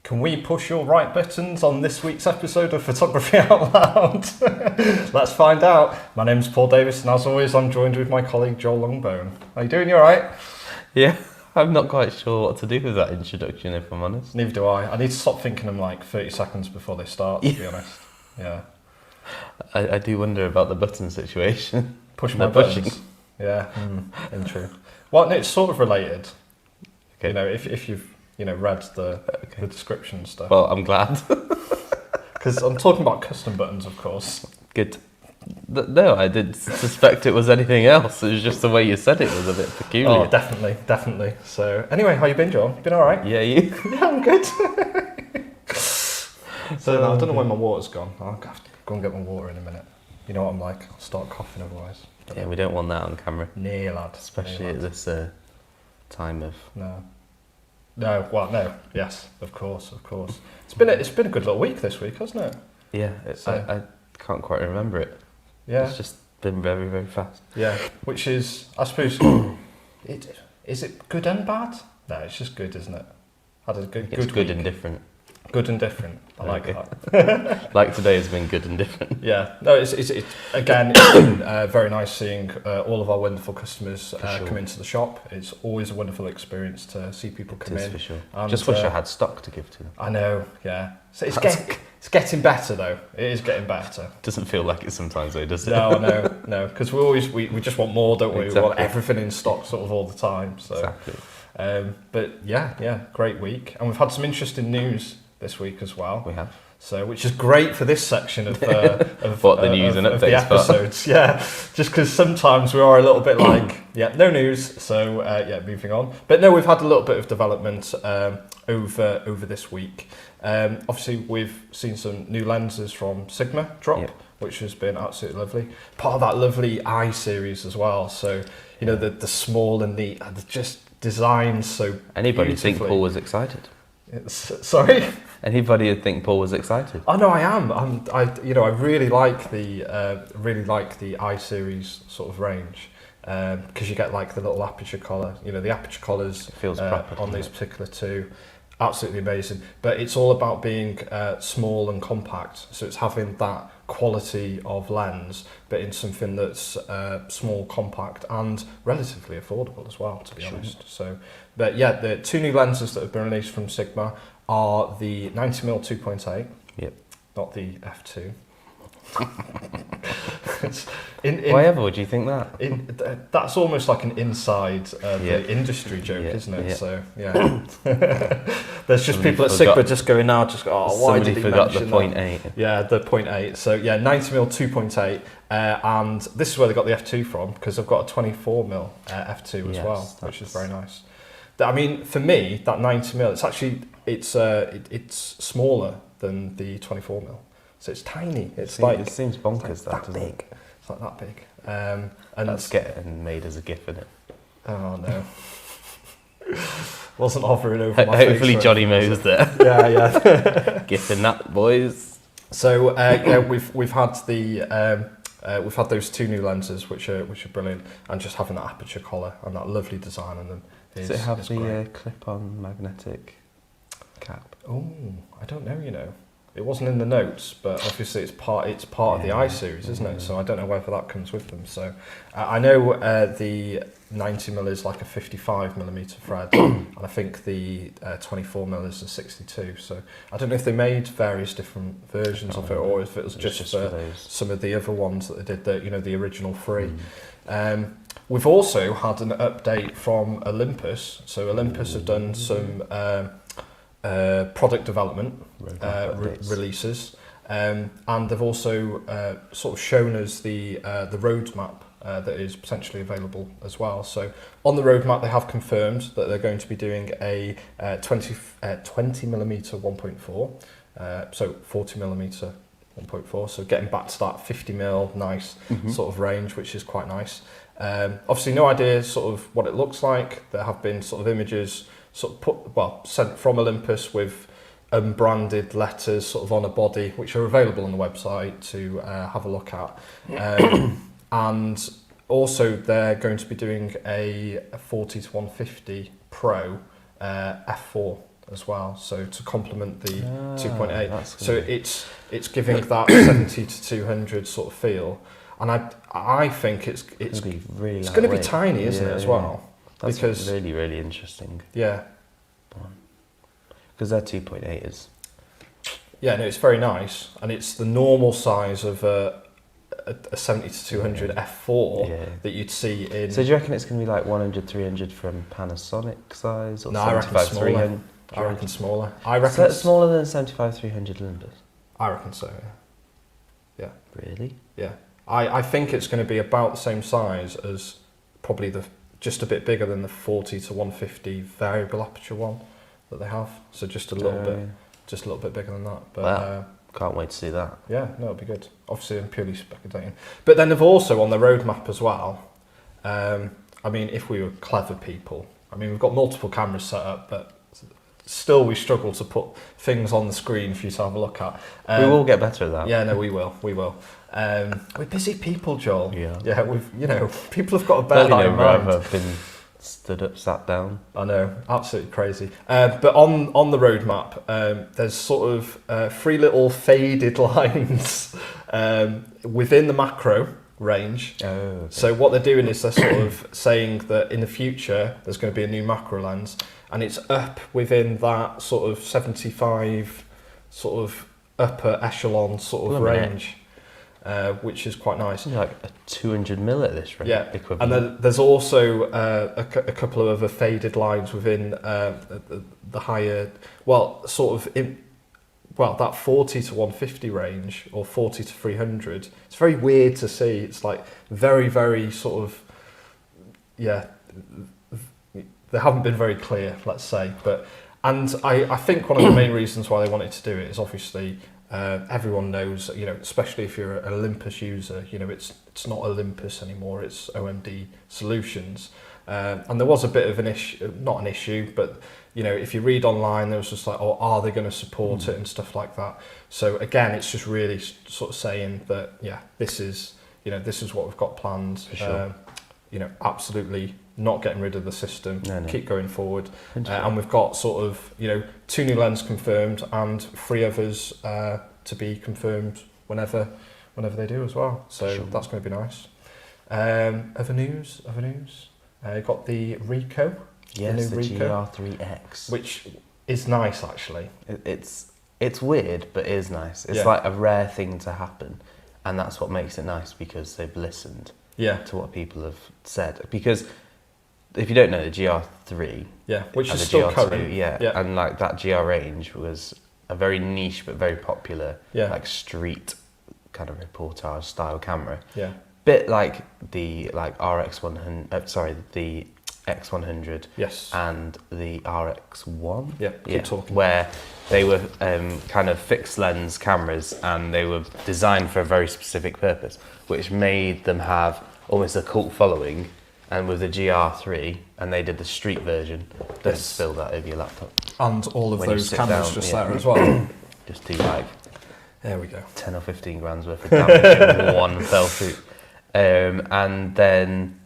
Can we push your right buttons on this week's episode of Photography Out Loud? Let's find out. My name's Paul Davis, and as always, I'm joined with my colleague Joel Longbone. How you doing? You all right? Yeah, I'm not quite sure what to do with that introduction, if I'm honest. Neither do I. I need to stop thinking them like 30 seconds before they start, to be honest. Yeah. I do wonder about the button situation. Push my buttons. Yeah, in true. Well, no, it's sort of related. Okay. You know, if you've read the description and stuff. Well, I'm glad. Because I'm talking about custom buttons, of course. Good. No, I didn't suspect it was anything else. It was just the way you said it was a bit peculiar. Oh, definitely. So, anyway, how you been, Joel? Been all right? Yeah, you? Yeah, I'm good. So, I don't know where my water's gone. I'll have to go and get my water in a minute. You know what I'm like? I'll start coughing otherwise. Yeah, we don't want that on camera. Nay, lad. Especially at this time of... No, well, no. Yes, of course. It's been a good little week this week, hasn't it? Yeah, I can't quite remember it. Yeah. It's just been very, very fast. Yeah, which is, I suppose, is it good and bad? No, it's just good, isn't it? Had a good Good and different. Good and different. I like Okay. that. Like today has been good and different. Yeah. No, it's again, it's been very nice seeing all of our wonderful customers sure. come into the shop. It's always a wonderful experience to see people come It is in. for sure. And, Just wish I had stock to give to them. I know, yeah. So it's getting better though. It is getting better. Doesn't feel like it sometimes though, does it? No. Because we just want more, don't we? Exactly. We want everything in stock sort of all the time. So. Exactly. But yeah, great week, and we've had some interesting news this week as well. We have. So, which is great for this section of What, the news and of the updates part? episodes. Yeah, just because sometimes we are a little bit like, no news. So moving on. But no, we've had a little bit of development over this week. Obviously, we've seen some new lenses from Sigma drop, which has been absolutely lovely. Part of that lovely I series as well. So the small and neat, and just designed so. Anybody think Paul was excited? Sorry. Anybody would think Paul was excited. Oh no, I am. I really like the I series sort of range because you get like the little aperture collar. The aperture collars feels proper on these particular two. Absolutely amazing. But it's all about being small and compact. So it's having that quality of lens, but in something that's small, compact, and relatively affordable as well, to be honest. So, but yeah, the two new lenses that have been released from Sigma are the 90mm 2.8. Yep. Not the f2. Why would you think that? That's almost like an inside the industry joke, isn't it? Yeah. So there's just Somebody people at Sigma just going now, why did he forgot the mention 0.8? Yeah, the 0.8. So 90mm 2.8, and this is where they got the f2 from, because I've got a 24mm f2 as well, which is very nice. I mean, for me, that 90mm, it's actually it's smaller than the 24mm. So it's tiny. It seems bonkers. It's like that big. It's like that big. And that's getting made as a GIF, isn't it? Oh no. Wasn't hovering over my face. Hopefully Johnny knows that. Yeah. GIFing that, boys. So we've had we've had those two new lenses, which are brilliant, and just having that aperture collar and that lovely design on them. Does it have the clip-on magnetic cap? Oh, I don't know. It wasn't in the notes, but obviously it's part of the I series, isn't it? So I don't know whether that comes with them. So I know the 90mm is like a 55mm thread, and I think the 24mm is a 62. So I don't know if they made various different versions of it, or if it was just for some of the other ones that they did, the original 3. We've also had an update from Olympus. So Olympus have done some product development releases, and they've also sort of shown us the roadmap that is potentially available as well. So on the roadmap, they have confirmed that they're going to be doing a 20mm 1.4, so 40mm 1.4. So getting back to that 50mm nice sort of range, which is quite nice. Obviously, no idea sort of what it looks like. There have been sort of images sent from Olympus with unbranded letters sort of on a body, which are available on the website to have a look at. And also they're going to be doing a 40-150 Pro f4 as well. So to complement the 2.8, that's so gonna be- it's giving that 70 to 200 sort of feel, and I think it's It's going to be really it's going to be lightweight. tiny, isn't it, Yeah, as yeah. well? That's Because- really, really interesting. Yeah, Because their 2.8 is... yeah, no, it's very nice, and it's the normal size of a 70 to 200 f4 Yeah. that you'd see in. So do you reckon it's going to be like 100, 300 from Panasonic size? Or No, I reckon 75, smaller. 300? I reckon smaller. I reckon So it's smaller than 75, 300 Olympus? I reckon so. Yeah. Really? Yeah. I think it's going to be about the same size as probably just a bit bigger than the 40 to 150 variable aperture one that they have. So just a little bit bigger than that. But Wow. Can't wait to see that. yeah, no, it'll be good. Obviously, I'm purely speculating. But then they've also on the roadmap as well. I mean, if we were clever people, I mean, we've got multiple cameras set up, but still we struggle to put things on the screen for you to have a look at. We will get better at that. Yeah, no, we will. We're busy people, Joel. Yeah. Yeah, people have got a bear But, in mind. rather been stood up, sat down. I know, absolutely crazy. But on the roadmap, there's sort of 3 little faded lines within the macro range. Oh, okay. So what they're doing is they're sort of saying that in the future there's going to be a new macro lens, and it's up within that sort of 75 sort of upper echelon sort of Blimey. range, which is quite nice. Like a 200 mil at this rate. Yeah, Equivalent. and then there's also a couple of other faded lines within the higher, that 40 to 150 range, or 40 to 300. It's very weird to see. It's like very, very sort of, yeah, they haven't been very clear, let's say. And I think one of the main reasons why they wanted to do it is obviously everyone knows, especially if you're an Olympus user, it's not Olympus anymore, it's OMD Solutions. And there was a bit of an issue, not an issue, but if you read online, there was just like, oh, are they going to support it and stuff like that. So again, it's just really sort of saying that, yeah, this is what we've got planned. For sure. Absolutely not getting rid of the system. No. Keep going forward. And we've got sort of, 2 new lenses confirmed and 3 others to be confirmed whenever they do as well. So Sure. that's going to be nice. Other news. Got the Ricoh. Yes, the new Ricoh, GR3X. which is nice actually. It's weird, but it is nice. It's Yeah. like a rare thing to happen, and that's what makes it nice, because they've listened Yeah, to what people have said. Because if you don't know, the GR3 which and is the still GR2, current. yeah, and like that GR range was a very niche but very popular, Yeah. like street kind of reportage style camera. Yeah, Bit like the RX100, the X100 yes. and the RX1. Yeah, keep talking. Where they were kind of fixed lens cameras, and they were designed for a very specific purpose, which made them have almost a cult following. And with the GR3, and they did the street version. Don't Yes. spill that over your laptop. And all of When you those sit cameras down, just yeah. there as well. Just do like There we go. 10 or 15 grand's worth of damage in one fell swoop. And then,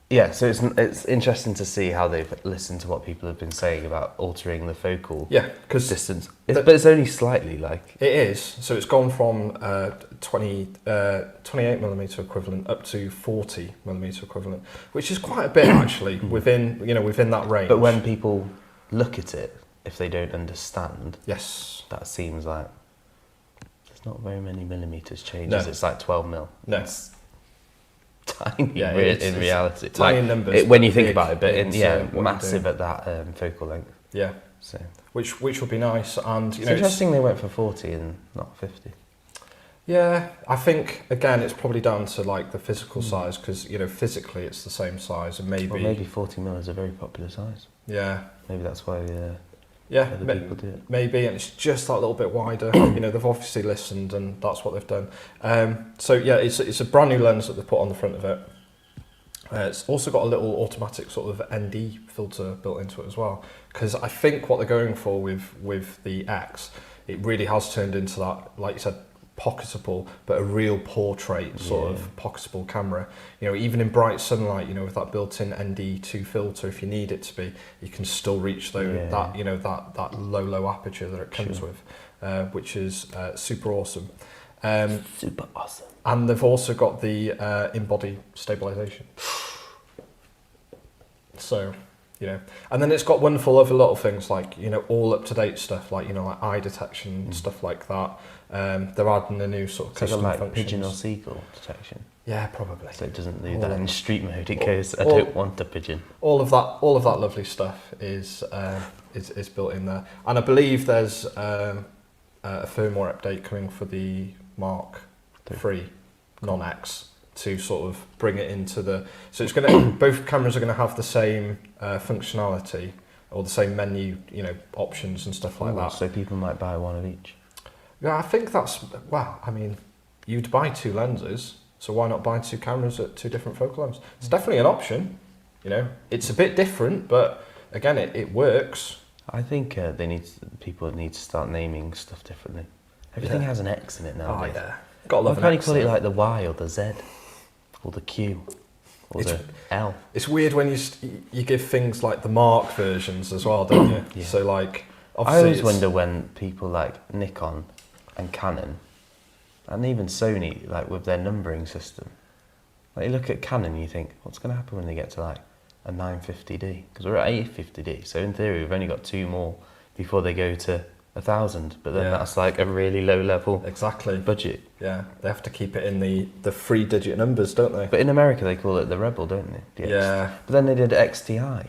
yeah, so it's interesting to see how they've listened to what people have been saying about altering the focal Yeah, because distance. But it's only slightly, like... it is. So it's gone from 28 millimeter equivalent up to 40 millimeter equivalent, which is quite a bit actually within that range. But when people look at it, if they don't understand, yes, that seems like there's not very many millimeters changes. No. It's like 12 mil. no, It's tiny Yeah, in reality. tiny Like, numbers. when you think big about it, but in what you're massive doing. at that focal length. Yeah, So which will be nice, and it's interesting they went for 40 and not 50. Yeah, I think again it's probably down to like the physical size, because physically it's the same size, and Or maybe 40 mil is a very popular size. yeah, Maybe that's why yeah, other people do it. maybe, and it's just that little bit wider. They've obviously listened, and that's what they've done. So yeah, it's a brand new lens that they put on the front of it. It's also got a little automatic sort of ND filter built into it as well, because I think what they're going for with the X, it really has turned into that, like you said, pocketable, but a real portrait sort of pocketable camera. You know, even in bright sunlight, you know, with that built-in ND2 filter, if you need it to be, you can still reach that, you know, that low aperture that it comes with, which is super awesome. Super awesome. And they've also got the in-body stabilization. So, you know, and then it's got wonderful other little things like, you know, all up-to-date stuff like, you know, like eye detection and stuff like that. They're adding a new sort of custom like functions. pigeon or seagull detection. Yeah, probably. So it doesn't do All that that. in street mode. It goes, I don't want a pigeon. All of that lovely stuff is built in there. And I believe there's a firmware update coming for the Mark III non-X to sort of bring it into the... So it's going to... both cameras are going to have the same functionality or the same menu, you know, options and stuff like that. So people might buy one of each. Yeah, I think that's... Well, I mean, you'd buy 2 lenses, so why not buy 2 cameras at 2 different focal lengths? It's definitely an option, you know. It's a bit different, but again, it works. I think people need to start naming stuff differently. Everything has an X in it nowadays. Oh, yeah. Got to love Why can't an you X, call it though. like the Y or the Z or the Q or the L? It's weird when you give things like the Mark versions as well, don't you? Yeah. So like, I obviously always wonder when people like Nikon and Canon and even Sony, like with their numbering system, like you look at Canon and you think, what's going to happen when they get to like a 950D? Because we're at 850D, so in theory we've only got 2 more before they go to 1,000, but then that's like a really low level budget. Yeah, they have to keep it in the 3-digit numbers, don't they? But in America they call it the Rebel, don't they? Yeah. But then they did XTI.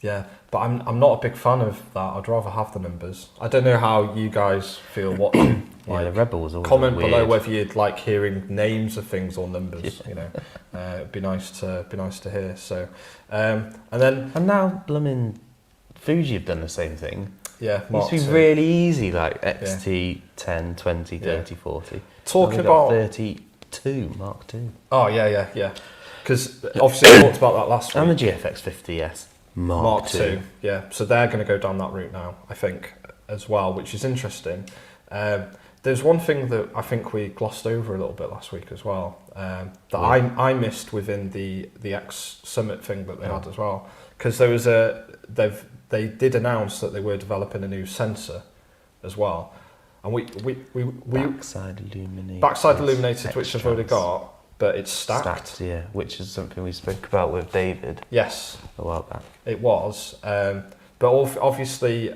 Yeah, but I'm not a big fan of that. I'd rather have the numbers. I don't know how you guys feel watching. Yeah, the Rebel was always comment weird. below whether you'd like hearing names of things or numbers. You know, it'd be nice to hear. So, and now blooming Fuji have done the same thing. Yeah, it used to be really easy, like XT 10, 20, 30, 40. Talking about 32 Mark II. Oh yeah. Because obviously I talked about that last week. And the GFX 50S Mark II. Yeah, so they're going to go down that route now, I think, as well, which is interesting. There's one thing that I think we glossed over a little bit last week as well, that I missed within the X Summit thing that they had as well, because there was they did announce that they were developing a new sensor as well, and we backside illuminated, which I've already got, but it's stacked. Yeah, which is something we spoke about with David. Yes, a while back. It was, but obviously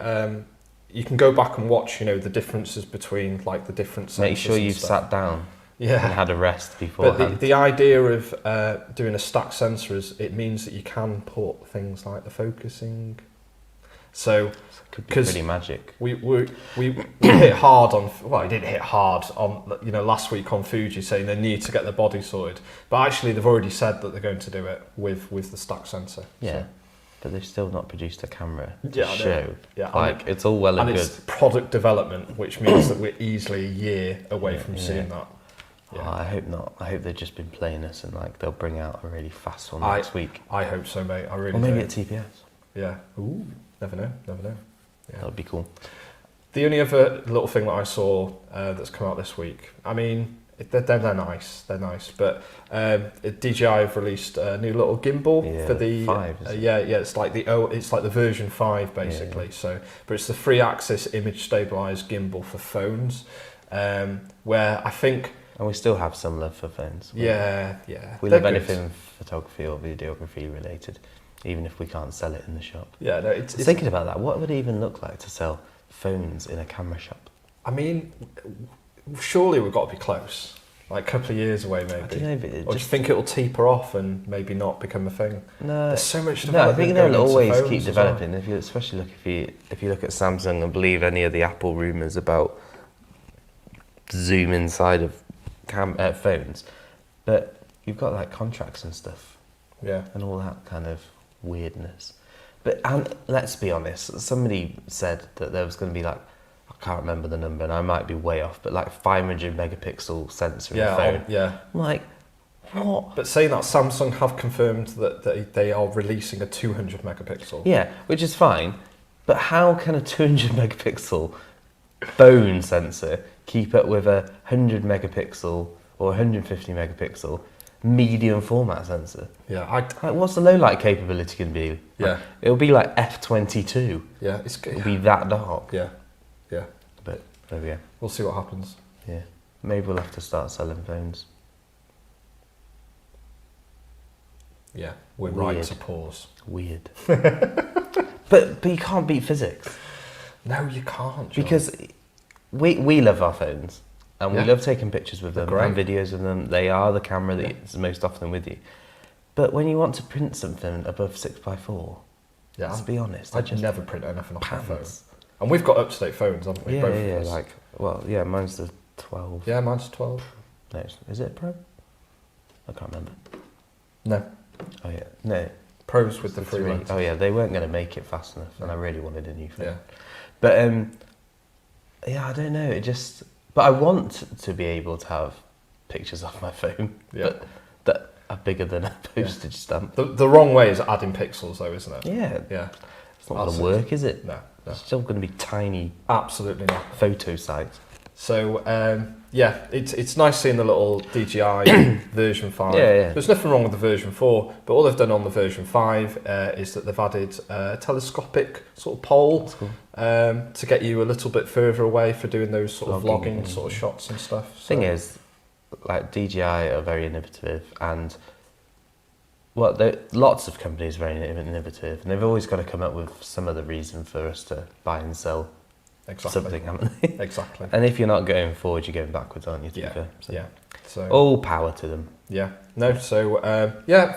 you can go back and watch, you know, the differences between like the different sensors. Make sure you've sat down. Yeah. And had a rest beforehand. But the idea of doing a stacked sensor is it means that you can put things like the focusing. So it could be pretty magic. We hit hard on, well, we didn't hit hard on, you know, last week on Fuji saying they need to get their body sorted, but actually they've already said that they're going to do it with the stacked sensor. Yeah. So. But they've still not produced a camera to Yeah, show. Yeah, like, it's all well and good. It's product development, which means that we're easily a year away from seeing that. Yeah. Oh, I hope not. I hope they've just been playing us and like they'll bring out a really fast one next week. I hope so, mate. I really do. Or maybe do. at TPS. Yeah. Ooh, never know. Yeah. That would be cool. The only other little thing that I saw that's come out this week, I mean, they're nice. They're nice, but DJI have released a new little gimbal for the 5. It's like the version 5 basically. Yeah. So, but it's the 3-axis image stabilized gimbal for phones, where I think. And we still have some love for phones. Yeah. We love anything photography or videography related, even if we can't sell it in the shop. Yeah, no, it's thinking about that. What would it even look like to sell phones in a camera shop? I mean, surely we've got to be close. Like a couple of years away, maybe. I don't know, but or do you think it'll taper off and maybe not become a thing? No, there's so much. No, I think they'll always keep well. developing. If you look at Samsung and believe any of the Apple rumours about zoom inside of phones, but you've got like contracts and stuff, and all that kind of weirdness. But and let's be honest, somebody said that there was going to be like, I can't remember the number, and I might be way off, but like 500 megapixel sensor in the phone. I'm like, what? But saying that, Samsung have confirmed that they are releasing a 200 megapixel. Yeah, which is fine, but how can a 200 megapixel phone sensor keep up with a 100 megapixel or 150 megapixel medium format sensor. Yeah, Like, what's the low light capability going to be? Yeah. Like, it'll be like f22. yeah, it's good. It'll be that dark. Yeah, yeah. But there we go. We'll see what happens. Yeah. Maybe we'll have to start selling phones. Yeah, we're right Weird. to pause. Weird. but you can't beat physics. No, you can't, John. Because we love our phones. And we Yeah. love taking pictures with them They're and great. videos with them. They are the camera Yeah. that's most often with you. But when you want to print something above 6x4, yeah, let's be honest, they're I'd just never print anything off my phone. pants. And we've got up-to-date phones, haven't we? Yeah, Both yeah, of us. like, well, yeah, mine's the 12. Yeah, mine's 12. No, is it a Pro? I can't remember. No, Oh, yeah, no. Pros with the it's three three. lenses. Oh, yeah, they weren't going to make it fast enough, and No. I really wanted a new phone. Yeah. But, yeah, I don't know, it just... But I want to be able to have pictures off my phone, Yeah. but that are bigger than a postage stamp. The wrong way is adding pixels, though, isn't it? Yeah, Yeah. it's not going to work, is it? No, no. It's still going to be tiny Absolutely not. photo sites. So, yeah, it's nice seeing the little DJI version 5. Yeah, yeah. There's nothing wrong with the version 4, but all they've done on the version 5 is that they've added a telescopic sort of pole That's cool. to get you a little bit further away for doing those sort of Vlogging vlogging and- sort of shots and stuff. So, Thing is, like DJI are very innovative, and lots of companies are very innovative, and they've always got to come up with some other reason for us to buy and sell exactly. something, haven't they? Exactly. And if you're not going forward, you're going backwards, aren't you? To be Yeah, fair? So, yeah. So, all power to them. yeah. No, so, yeah,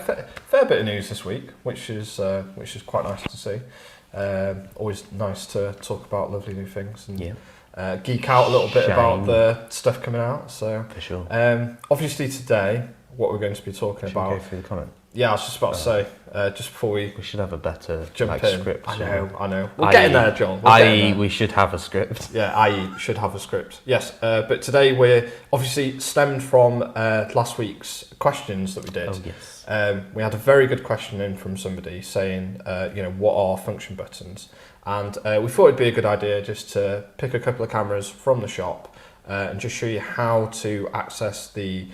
fair bit of news this week, which is quite nice to see. Always nice to talk about lovely new things and Yeah, geek out a little bit about Shame. the stuff coming out. So, for sure. obviously today, what we're going to be talking Should we go about. through the comment? Yeah, I was just about to say, just before we We should have a better jump in. script. I know. We're I.e. getting there, John. We're getting I.e. there. we should have a script. Yeah, I.e. should have a script. Yes, but today we're obviously stemmed from last week's questions that we did. Oh yes. We had a very good question in from somebody saying, what are function buttons? And we thought it'd be a good idea just to pick a couple of cameras from the shop and just show you how to access the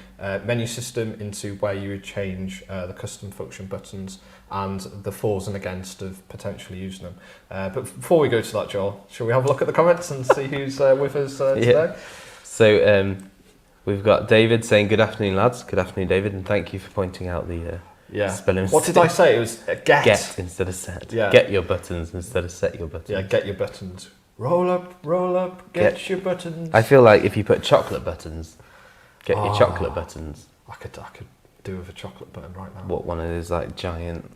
menu system into where you would change the custom function buttons and the fors and against of potentially using them. But before we go to that, Joel, shall we have a look at the comments and see who's with us today? So we've got David saying, "Good afternoon, lads." Good afternoon, David, and thank you for pointing out the Yeah. spelling What did I say? It was get instead of set. Yeah. Get your buttons instead of set your buttons. Yeah, get your buttons. Roll up, get your buttons. I feel like if you put chocolate buttons, get your Ah. chocolate buttons. I could do with a chocolate button right now. What one of those like giant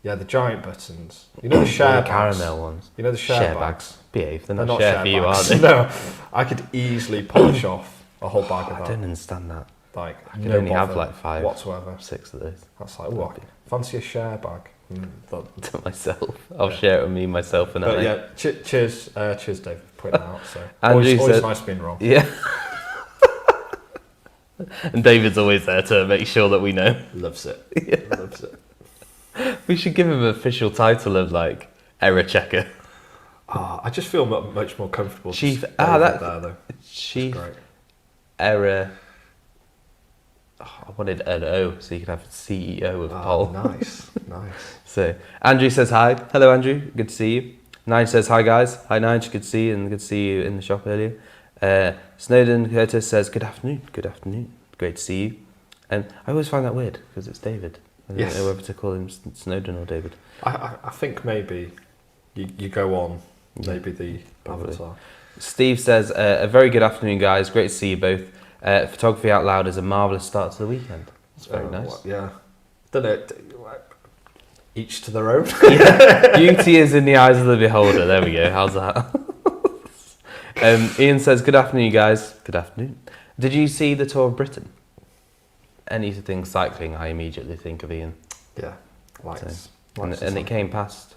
Yeah, the giant buttons. You know the share bags? caramel ones? You know the share, Share bags. Behave. They're They're not share for you, are bags. they? No, I could easily polish off a whole bag of I that. don't understand that. Like, I can only have bother like 5, whatsoever. 6 of those That's like, oh, fancy a share bag. to myself. I'll share it with me, myself, and But I. yeah, cheers, Dave, for pointing that out. So Andrew always said- nice being wrong. Yeah. And David's always there to make sure that we know. Loves it. Yeah. Loves it. We should give him an official title of like error checker. I just feel much more comfortable. Chief- just ah, over that- there though. Chief Great. error. Oh, I wanted an O so you could have CEO of Pol. Nice. So Andrew says hi. Hello Andrew, good to see you. Nige says hi guys. Hi Nige, good to see you and good to see you in the shop earlier. Snowden Curtis says good afternoon. Good afternoon. Great to see you. And I always find that weird because it's David. I don't Yes. know whether to call him Snowden or David. I think maybe you go on Yeah, maybe the probably. avatar. Steve says a very good afternoon guys. Great to see you both. Photography Out Loud is a marvellous start to the weekend. It's very nice. Yeah. Don't know. Each to their own. Yeah. Beauty is in the eyes of the beholder. There we go. How's that? Ian says, good afternoon, you guys. Good afternoon. Did you see the tour of Britain? Anything cycling, I immediately think of Ian. Yeah. Lights. And it came past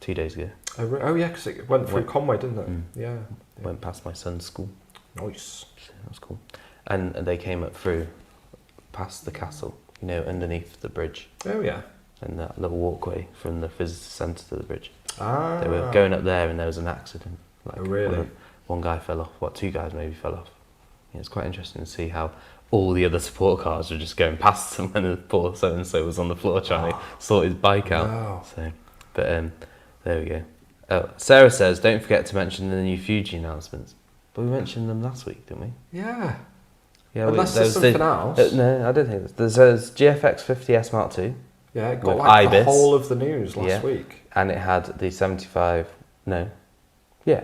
2 days ago. Oh yeah, because it went through Conway, didn't it? Mm. Yeah. Went past my son's school. Nice. So that was cool. And they came up through past the castle, you know, underneath the bridge. Oh yeah. And that little walkway from the visitor centre to the bridge. Ah. They were going up there and there was an accident. Like Oh, really? One guy fell off. 2 guys maybe fell off. It's quite interesting to see how all the other support cars were just going past them when the poor so-and-so was on the floor trying to sort his bike out. No. So, but there we go. Oh, Sarah says, don't forget to mention the new Fuji announcements. But we mentioned them last week, didn't we? Yeah. Yeah. Unless there's something else. No, I don't think there's GFX 50S Mark II. Yeah, it got with like the Ibis. whole of the news last week. And it had the 75. No. Yeah.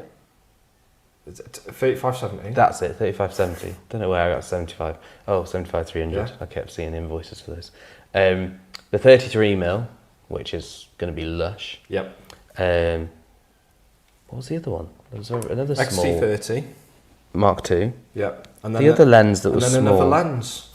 Is it 3570? That's it, 3570. Don't know where I got 75. Oh, 75 300. Yeah. I kept seeing invoices for those. The 33mm, which is going to be lush. Yep. What was the other one? There was another small XT30. Mark II. Yep. And The other lens that was and then small. another lens.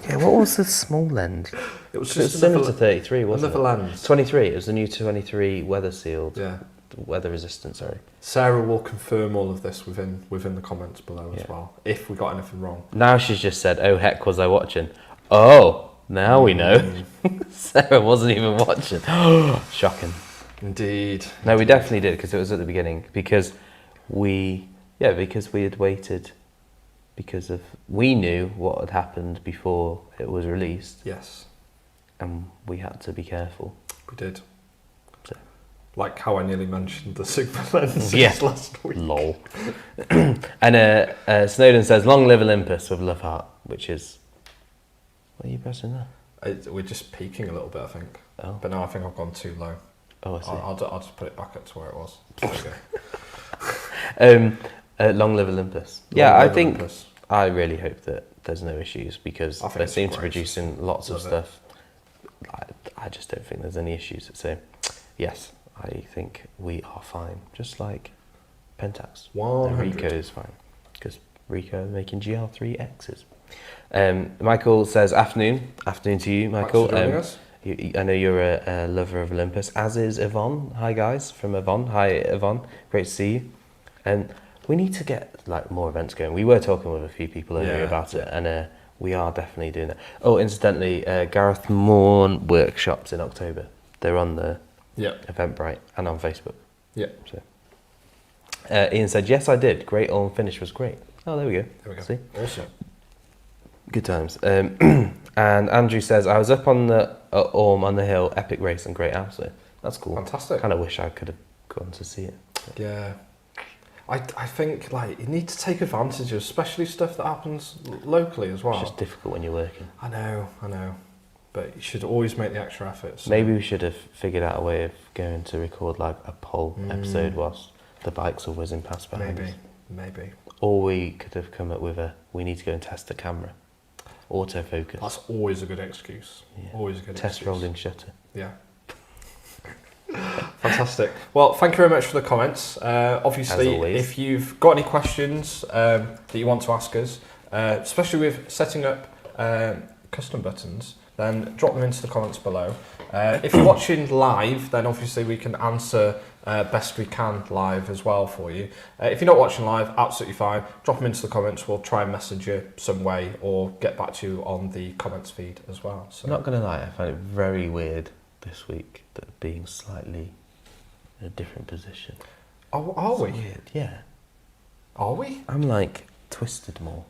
Yeah, what was the small lens? It was It was just similar to 33, wasn't another it? lens. 23. It was the new 23 weather sealed. Yeah. Weather resistant, sorry. Sarah will confirm all of this within the comments below as Yeah. well, if we got anything wrong. Now she's just said, oh heck, was I watching? Oh, now we know. Sarah wasn't even watching. Shocking. Indeed. No, we definitely did, because it was at the beginning. Because we had waited, we knew what had happened before it was released, Yes, and we had to be careful. we did. So. Like how I nearly mentioned the Sigma lenses Yeah. last week. Lol. And Snowden says, long live Olympus with love heart, which is... What are you pressing there? We're just peaking a little bit, I think. Oh, But now I think I've gone too low. oh I see. I'll just put it back up to where it was. There we go. Long live Olympus. Yeah, Long I live think... Olympus. I really hope that there's no issues, because I think they it's seem to be great. producing lots of Love it. stuff. I just don't think there's any issues. So, yes, I think we are fine. Just like Pentax. And 100. Ricoh is fine, because Ricoh are making GR3Xs. Michael says, afternoon. Afternoon to you, Michael. Thanks for joining us. I know you're a lover of Olympus, as is Yvonne. Hi guys, from Yvonne. Hi Yvonne, great to see you. And we need to get like more events going. We were talking with a few people earlier Yeah. about it, and we are definitely doing that. Oh, incidentally, Gareth Morn workshops in October. They're on the Yep. Eventbrite and on Facebook. Yep. So. Ian said, yes, I did. Great on finish was great. Oh, there we go. There we go. See? Awesome. Good times. And Andrew says, I was up on the Orm on the hill, epic race and great house. So that's cool. Fantastic. Kind of wish I could have gone to see it. Yeah. I think like you need to take advantage of especially stuff that happens locally as well. It's just difficult when you're working. I know. But you should always make the extra effort. So. Maybe we should have figured out a way of going to record like a poll episode whilst the bikes are whizzing past behind us. Maybe. Or we could have come up with we need to go and test the camera. Autofocus. That's always a good excuse. Yeah. Always a good Test excuse. rolling shutter. Yeah. Fantastic. Well, thank you very much for the comments. Obviously, As always. if you've got any questions that you want to ask us, especially with setting up custom buttons, then drop them into the comments below. If you're watching live, then obviously we can answer best we can live as well for you. If you're not watching live, absolutely fine. Drop them into the comments. We'll try and message you some way or get back to you on the comments feed as well. So. Not going to lie, I find it very weird this week that being slightly in a different position. Oh, are we? Weird, yeah. Are we? I'm like twisted more.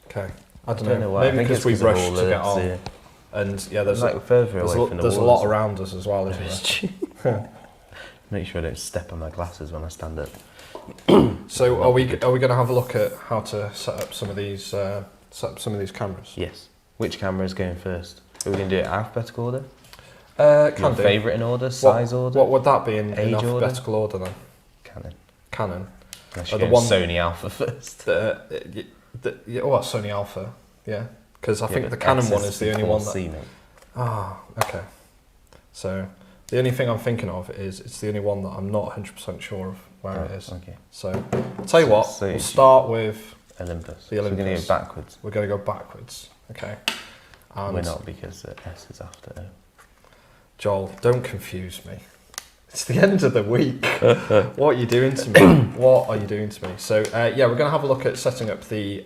Okay. I don't Don't know. know why. I Maybe think because it's we 'cause of rushed all to the get on. here. And yeah, there's like further away from the there's a walls. lot around us as well, isn't there? Make sure I don't step on my glasses when I stand up. So are we going to have a look at how to set up some of these cameras? Yes. Which camera is going first? Are we going to do it alphabetical order? Can Your do. favourite in order? Size order? What would that be in Age order? alphabetical order then? Canon. Canon. Unless Oh, you're the going one- Sony Alpha first. Sony Alpha. Yeah. Because I think but the Canon X one is the only one that. 4C, mate. Okay. So the only thing I'm thinking of is it's the only one that I'm not 100% sure of where it is. Okay. So I'll tell you what. So We'll start with. Olympus. The So we're going to Olympus. go backwards. We're going to go backwards. Okay. And We're not, because S is after O. Joel, don't confuse me. It's the end of the week. What are you doing to me? What are you doing to me? So yeah, we're going to have a look at setting up the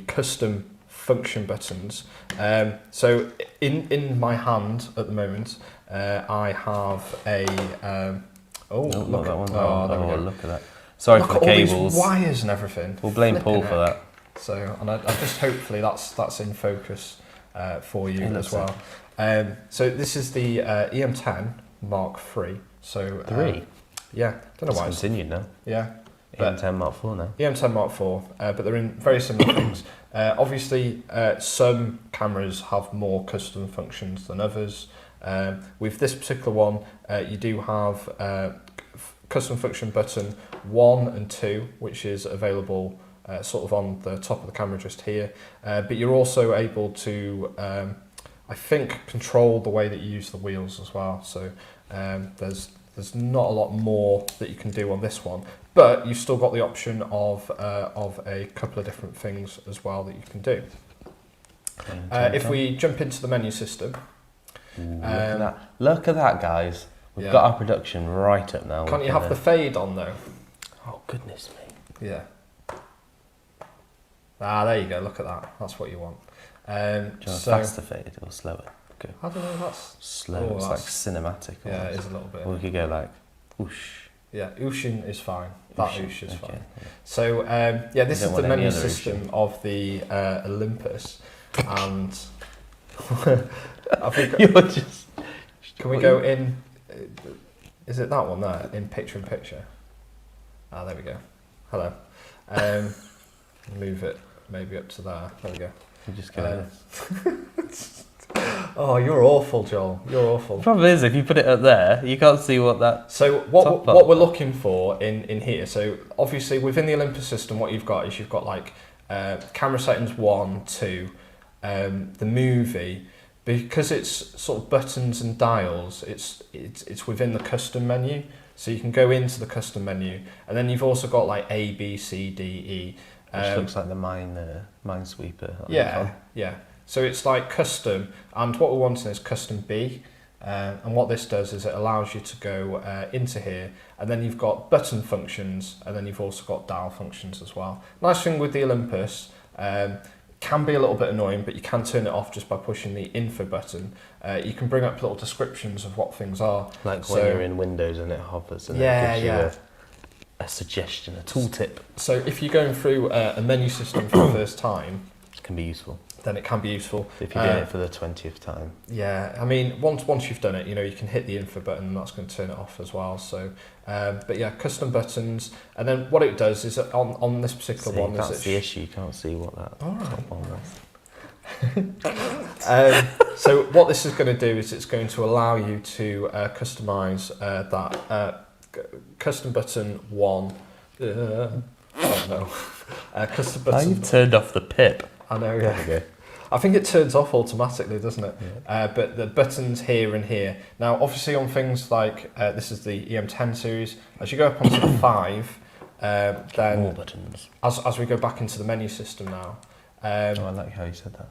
custom function buttons. So in my hand at the moment, I have a. No, not that one. There we go. Look at that. Sorry Look for the at all cables. these wires and everything. We'll blame Paul Flipping for heck. that. So, and I just hopefully that's in focus for you It as looks well. So this is the EM10 Mark III. So 3. yeah, don't know It's why. It's, continued now. yeah, but EM10 Mark 4 now. EM10 Mark IV, but they're in very similar things. Obviously, some cameras have more custom functions than others. With this particular one, you do have custom function button 1 and 2, which is available sort of on the top of the camera just here. But you're also able to, I think, control the way that you use the wheels as well. So there's not a lot more that you can do on this one, but you've still got the option of a couple of different things as well that you can do. If we jump into the menu system, Look at that, guys. We've got our production right up now. Can't you have the fade on though? Oh, goodness me. Yeah. Ah, there you go. Look at that. That's what you want. Do you want faster fade or slower? Go. I don't know. That's Slow. Oh, it's that's- like cinematic. yeah, almost. it is a little bit. Or we could go like, whoosh. Yeah, Ocean is fine. That Ocean, Ocean is okay, fine. So yeah, this You is don't the want any menu other system of the Olympus, and I think You're just. can we go in? Is it that one there in picture in picture? Ah, there we go. Hello. Move it maybe up to there. There we go. You just go. Oh, you're awful, Joel. You're awful. The problem is, if you put it up there, you can't see what that. So what we're looking for in here, so obviously within the Olympus system, what you've got is you've got like camera settings 1, 2, the movie, because it's sort of buttons and dials, it's within the custom menu. So you can go into the custom menu, and then you've also got like A, B, C, D, E. Which looks like the Minesweeper. Yeah, yeah. So it's like custom, and what we're wanting is custom B. And what this does is it allows you to go into here, and then you've got button functions, and then you've also got dial functions as well. Nice thing with the Olympus, can be a little bit annoying, but you can turn it off just by pushing the info button. You can bring up little descriptions of what things are. Like when you're in Windows and it hovers and Yeah, it gives you yeah. a suggestion, a tooltip. So if you're going through a menu system for the first time, It can be useful then it can be useful. if you're doing it for the 20th time. Yeah, I mean, once you've done it, you know, you can hit the info button and that's going to turn it off as well. So, but yeah, custom buttons. And then what it does is on this particular See, one, that's is the issue. You can't see what that top one is. so what this is going to do is it's going to allow you to customize that custom button 1. Oh no, custom Now button. you've turned off the pip. I know, There yeah. we go. I think it turns off automatically, doesn't it? Yeah. But the buttons here and here. Now, obviously on things like, this is the EM10 series, as you go up onto the 5, More then buttons. as we go back into the menu system now, Oh, I like how you said that.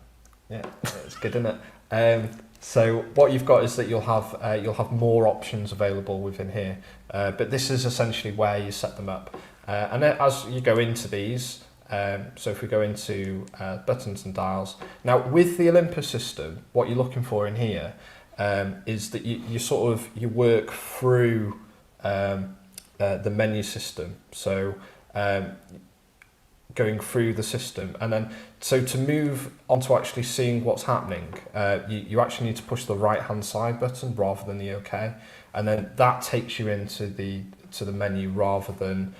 yeah, it's good, isn't it? So what you've got is that you'll have more options available within here, but this is essentially where you set them up. And then as you go into these, so if we go into buttons and dials, now with the Olympus system, what you're looking for in here is that you work through the menu system. So going through the system, and then so to move on to actually seeing what's happening, you actually need to push the right hand side button rather than the OK, and then that takes you into the menu rather than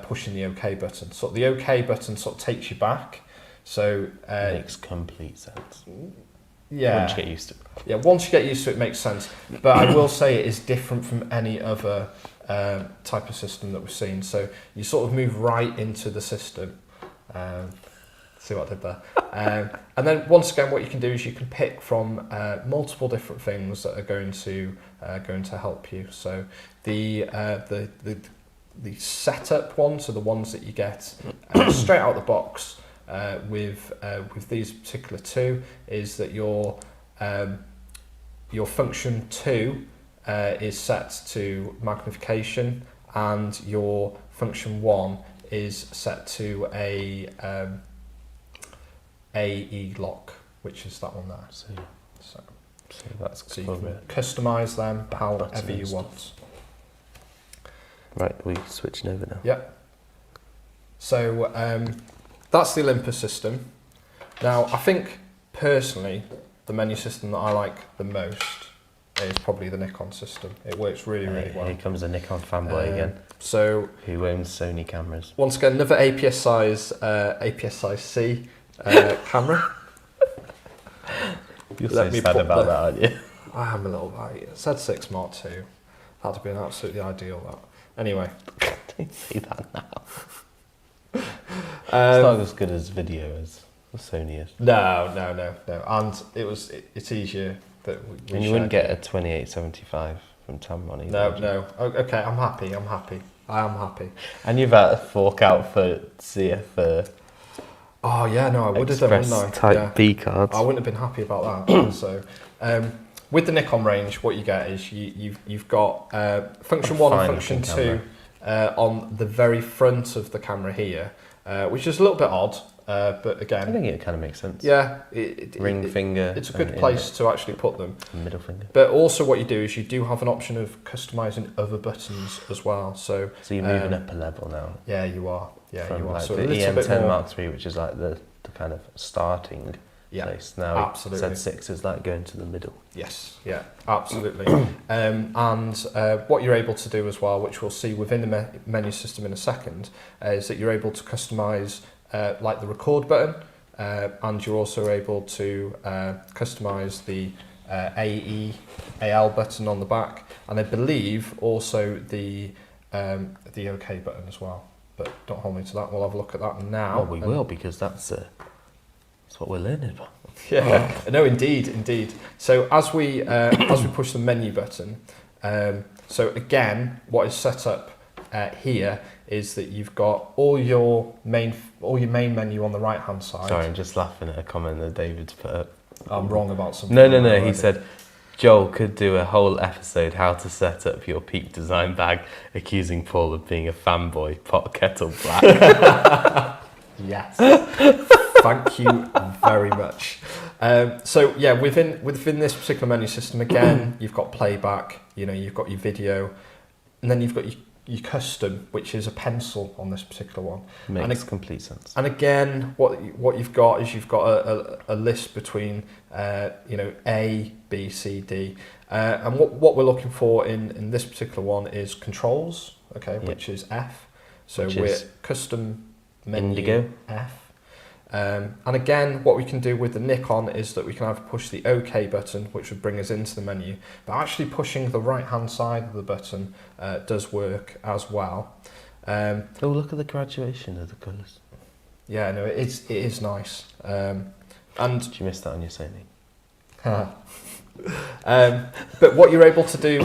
pushing the OK button. So the OK button sort of takes you back. So Makes complete sense. yeah, Once you get used to it. yeah. Once you get used to it, it makes sense. But I will say it is different from any other type of system that we've seen. So you sort of move right into the system. See what I did there. And then once again, what you can do is you can pick from multiple different things that are going to help you. So the setup ones are the ones that you get straight out of the box with these particular two, is that your function 2 is set to magnification, and your function 1 is set to a AE lock, which is that one there. So that's So you covered. can customize them however Button you and want. Right, we're switching over now. Yeah. So that's the Olympus system. Now, I think personally, the menu system that I like the most is probably the Nikon system. It works really, really well. Here comes a Nikon fanboy again. So who owns Sony cameras? once again, another APS size C camera. You're Let so me sad put about that, aren't you? I am a little bit. Z6 Mark II. That'd have been absolutely ideal. That. Anyway. Don't say that now. It's not as good as video as Sony is. No. And it's easier that we And you wouldn't get a 2875 from Tamron either. No. Okay, I'm happy. I am happy. And you've had to fork out for CF Oh yeah, no, I would have done, Express wouldn't I? Type Yeah. B cards. I wouldn't have been happy about that. So, with the Nikon range, what you get is you've got function 1 and Fine function looking 2 on the very front of the camera here, which is a little bit odd, but again, I think it kind of makes sense. yeah, Ring finger. it's a good and place to actually put them. Middle finger. But also, what you do is you do have an option of customizing other buttons as well. So you're moving up a level now. yeah, you are. Yeah, From you are. like So the a little bit EM10 more. Mark III, which is like the kind of starting Yeah, place. Now absolutely. Z6 is like going to the middle. Yes, yeah, absolutely. And what you're able to do as well, which we'll see within the menu system in a second, is that you're able to customize like the record button, and you're also able to customize the AL button on the back, and I believe also the OK button as well. But don't hold me to that. We'll have a look at that now. Well, we will, because that's what we're learning about. Yeah, no, indeed. So as we push the menu button, so again, what is set up here is that you've got all your main menu on the right hand side. Sorry, I'm just laughing at a comment that David's put up. I'm wrong about something. No. already. He said Joel could do a whole episode how to set up your Peak Design bag, accusing Paul of being a fanboy. Pot kettle black. Yes. Thank you very much. So yeah, within this particular menu system, again, you've got playback. You've got your video, and then you've got your custom, which is a pencil on this particular one. Makes complete sense. And again, what you've got is you've got a list between A, B, C, D, and what we're looking for in this particular one is controls. Okay, Yep. which is F. So Which we're is custom menu Indigo. F. And again, what we can do with the Nikon is that we can either push the OK button, which would bring us into the menu, but actually pushing the right-hand side of the button does work as well. Oh, look at the graduation of the colours. Yeah, no, it is nice. And Did you miss that on your Sony? but what you're able to do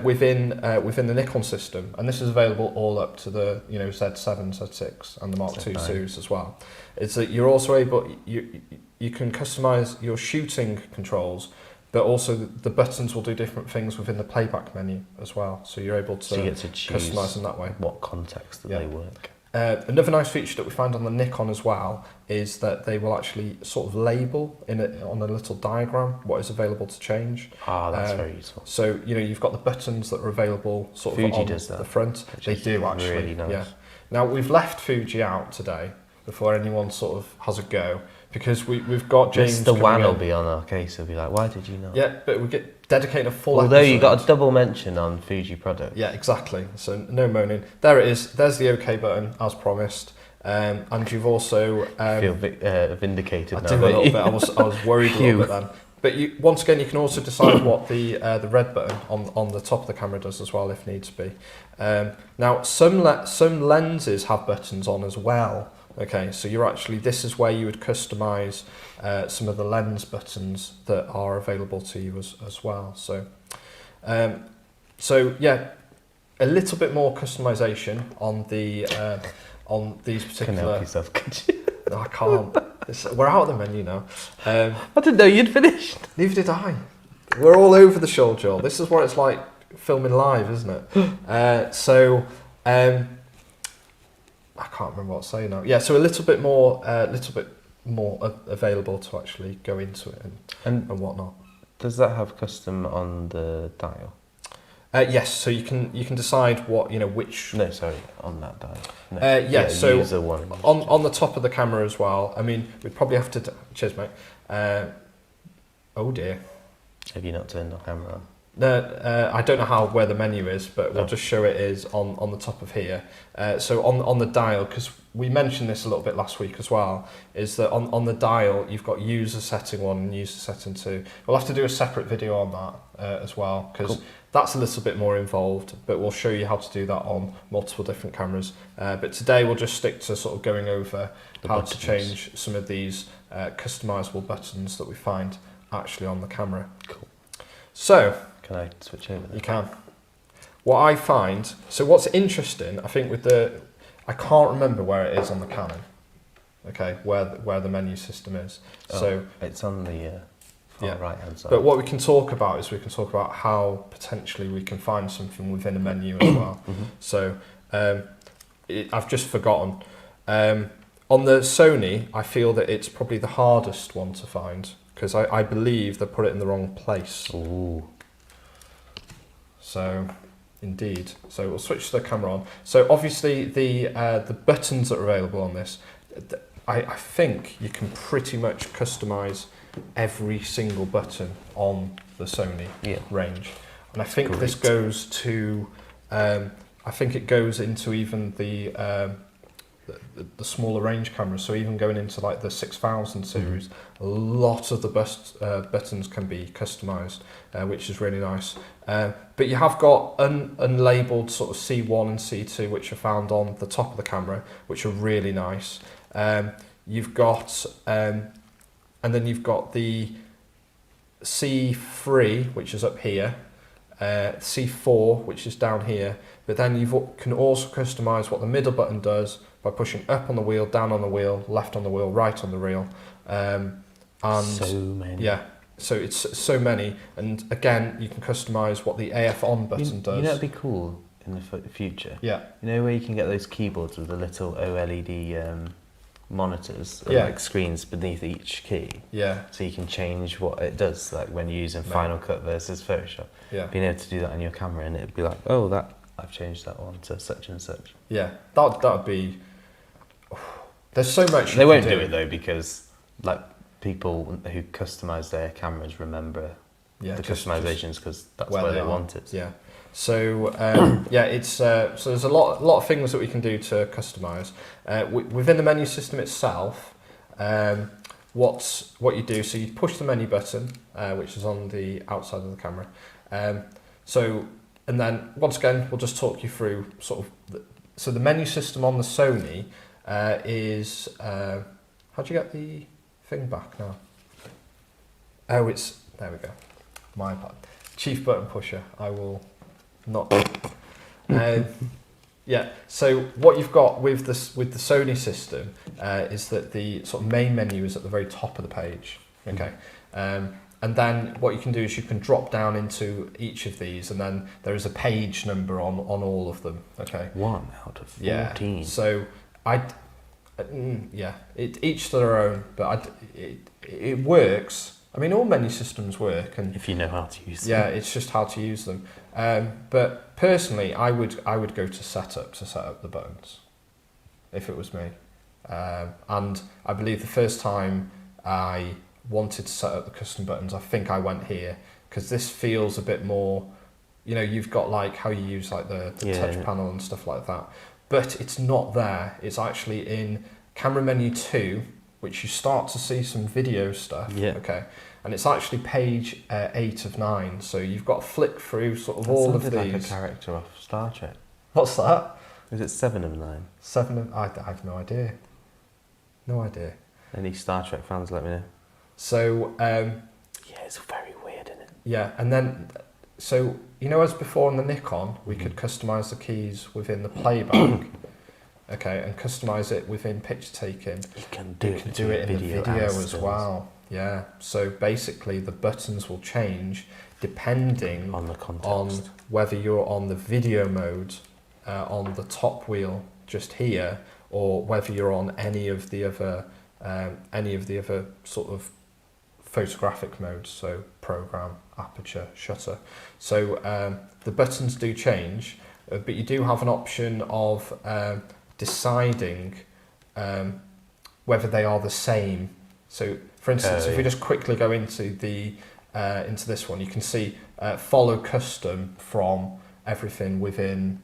within the Nikon system, and this is available all up to the Z7, Z6, and the Mark II Z9. series as well, is that you're also able you can customize your shooting controls, but also the buttons will do different things within the playback menu as well. So you're able to, So you get to choose customize them that way. what context that Yeah. they work. Another nice feature that we find on the Nikon as well is that they will actually sort of label on a little diagram what is available to change. Ah, that's very useful. So you've got the buttons that are available sort of Fuji on does that, the front. which They is do actually. really nice. Yeah. Now we've left Fuji out today before anyone sort of has a go, because we've got James. Mr. coming Wan will in. be on our case. He'll be like, "Why did you not?" Yeah, but we get dedicated a full. Although you got a episode. double mention on Fuji product. Yeah, exactly. So no moaning. There it is. There's the OK button as promised. And you've also Feel vindicated I now. do a don't little you? bit. I was worried a little bit then. But once again, you can also decide what the red button on the top of the camera does as well, if needs be. Now, some lenses have buttons on as well. Okay, so this is where you would customize some of the lens buttons that are available to you as well. So yeah, a little bit more customization on these Can particular. help yourself, could you? No, I can't. We're out of the menu now. I didn't know you'd finished. Neither did I. We're all over the show, Joel. This is what it's like filming live, isn't it? I can't remember what to say now. Yeah, so a little bit more available to actually go into it and whatnot. Does that have custom on the dial? Yes, so you can decide what which. No, sorry, on that dial. No. So user one. on the top of the camera as well. I mean, we'd probably have to. Cheers, mate. Oh dear. Have you not turned the camera on? No, I don't know where the menu is, but we'll just show it is on the top of here. So on the dial, because we mentioned this a little bit last week as well, is that on the dial you've got user setting 1 and user setting 2. We'll have to do a separate video on that as well, because that's a little bit more involved, but we'll show you how to do that on multiple different cameras. But today we'll just stick to sort of going over how to change some of these customizable buttons that we find actually on the camera. Cool. So, can I switch over then? You can. What I find, so what's interesting, I think I can't remember where it is on the Canon, okay, where the menu system is. So it's on the far right hand side. But what we can talk about is how potentially we can find something within a menu as well. So I've just forgotten. On the Sony, I feel that it's probably the hardest one to find, because I believe they put it in the wrong place. Ooh. So, indeed. So we'll switch the camera on. So obviously the buttons that are available on this, I think you can pretty much customise every single button on the Sony range. And I think this goes to, I think it goes into even the smaller range cameras, so even going into like the 6000 series, a lot of the buttons can be customised, which is really nice. But you have got unlabeled sort of C1 and C2, which are found on the top of the camera, which are really nice. You've got, and then you've got the C3, which is up here, C4, which is down here, but then you can also customise what the middle button does by pushing up on the wheel, down on the wheel, left on the wheel, right on the wheel. And so many. Yeah, so it's so many. And again, you can customise what the AF on button does. You know, it'd be cool in the future. Yeah. You know where you can get those keyboards with the little OLED monitors, Yeah. like screens beneath each key. Yeah. So you can change what it does, like when you're using Final Cut versus Photoshop. Yeah. Being able to do that on your camera, and it'd be like, oh, that I've changed that one to such and such. Yeah, that'd be. There's so much. They won't do it though, because like people who customise their cameras remember the customisations, because that's where they want it. Yeah. So it's so there's a lot of things that we can do to customise within the menu system itself. What you do? So you push the menu button, which is on the outside of the camera. And then once again, we'll just talk you through sort of. So the menu system on the Sony is. How'd you get the thing back now? Oh, there we go. My iPad. Chief button pusher. I will not. Yeah. So what you've got with the Sony system is that the sort of main menu is at the very top of the page. Okay. And then what you can do is you can drop down into each of these, and then there is a page number on all of them. Okay. 1 out of 14. Yeah. So each to their own, but it works. I mean, all menu systems work, and if you know how to use them. Yeah, it's just how to use them. But personally, I would go to setup to set up the buttons, if it was me. And I believe the first time I wanted to set up the custom buttons, I think I went here, because this feels a bit more, you've got like how you use like the touch panel and stuff like that, but it's not there. It's actually in camera menu 2, which you start to see some video stuff. Yeah. Okay. And it's actually page 8 of 9, so you've got to flick through sort of all of these. Like a character off Star Trek. What's that? Is it 7 of 9? 7 of... I have no idea. No idea. Any Star Trek fans, let me know. So, yeah, it's very weird, isn't it? Yeah, and then, so, as before on the Nikon, we could customise the keys within the playback, okay, and customise it within picture taking. You can do it in the video as well. Yeah, so basically the buttons will change depending on the context, on whether you're on the video mode on the top wheel just here, or whether you're on any of the other sort of photographic modes, so program, aperture, shutter. So the buttons do change, but you do have an option of deciding whether they are the same. So, for instance, if we just quickly go into this one, you can see follow custom from everything within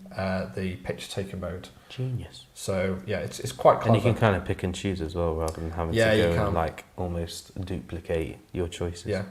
the picture taker mode. Genius. So yeah, it's quite clever. And you can kind of pick and choose as well, rather than having to you go can. and like almost duplicate your choices. Yeah.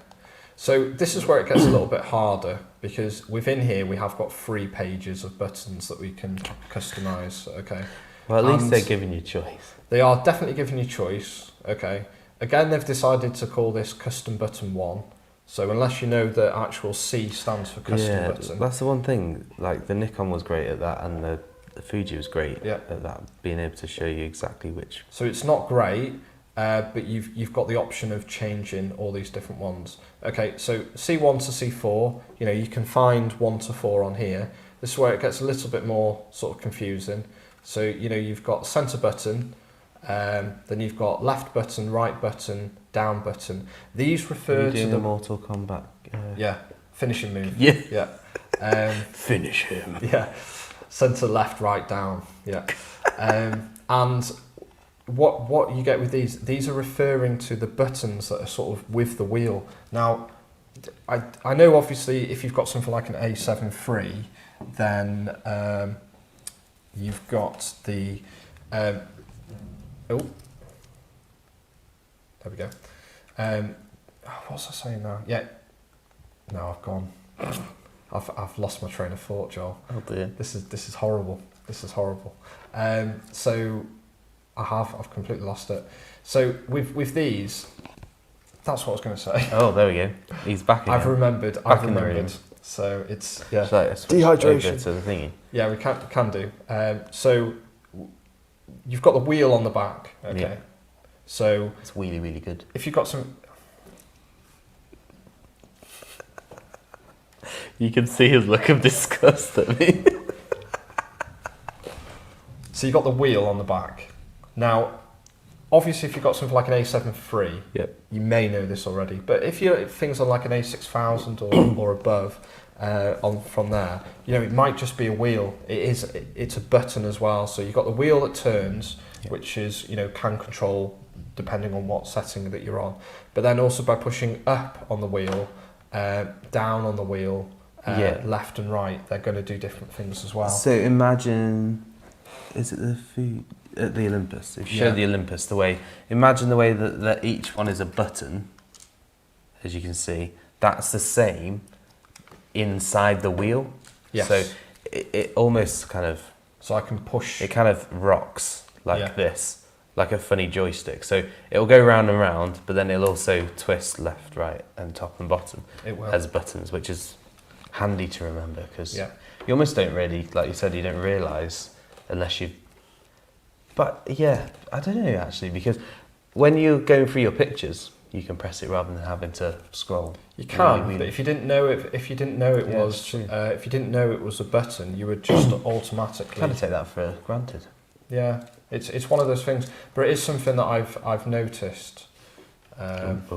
So this is where it gets a little bit harder, because within here we have got 3 pages of buttons that we can customize. Okay. Well, at least And they're giving you choice. they are definitely giving you choice. Okay. Again, they've decided to call this custom button 1. So unless you know the actual C stands for custom button. That's the one thing. Like the Nikon was great at that, and the Fuji was great at that, being able to show you exactly which. So it's not great, but you've got the option of changing all these different ones. Okay, so C1 to C4, you can find 1 to 4 on here. This is where it gets a little bit more sort of confusing. So you've got center button, then you've got left button, right button, down button. These refer to the Mortal Kombat. Finishing move. Yeah. Finish him. Yeah. Center, left, right, down. Yeah. And what you get with these are referring to the buttons that are sort of with the wheel. Now, I know obviously if you've got something like an A7 III, then you've got the there we go. What's I saying now? Yeah. No, I've gone. I've lost my train of thought, Joel. Oh dear. This is horrible. This is horrible. So I've completely lost it. So with these, that's what I was going to say. Oh, there we go. He's back again. I've remembered. In the room. So it's dehydration to the thingy. Yeah, we can do. So you've got the wheel on the back. Okay. Yeah. So it's really, really good. if you've got some. You can see his look of disgust at me. So you've got the wheel on the back. Now, obviously, if you've got something like an A7 III, you may know this already. But if things on like an A6000 or above, from there, it might just be a wheel. It's a button as well. So you've got the wheel that turns, which is can control depending on what setting that you're on. But then also by pushing up on the wheel, down on the wheel. Left and right, they're going to do different things as well. So imagine, is it the Olympus? If you show the Olympus, imagine the way that each one is a button, as you can see, that's the same inside the wheel. Yes. So it almost kind of... So I can push... It kind of rocks like this, like a funny joystick. So it'll go round and round, but then it'll also twist left, right, and top and bottom as buttons, which is handy to remember, because you almost don't really, like you said, you don't realise unless you. But I don't know actually, because when you're going through your pictures, you can press it rather than having to scroll. You can, but if you didn't know it was a button, you would just automatically kind of take that for granted. Yeah, it's one of those things, but it is something that I've noticed. What's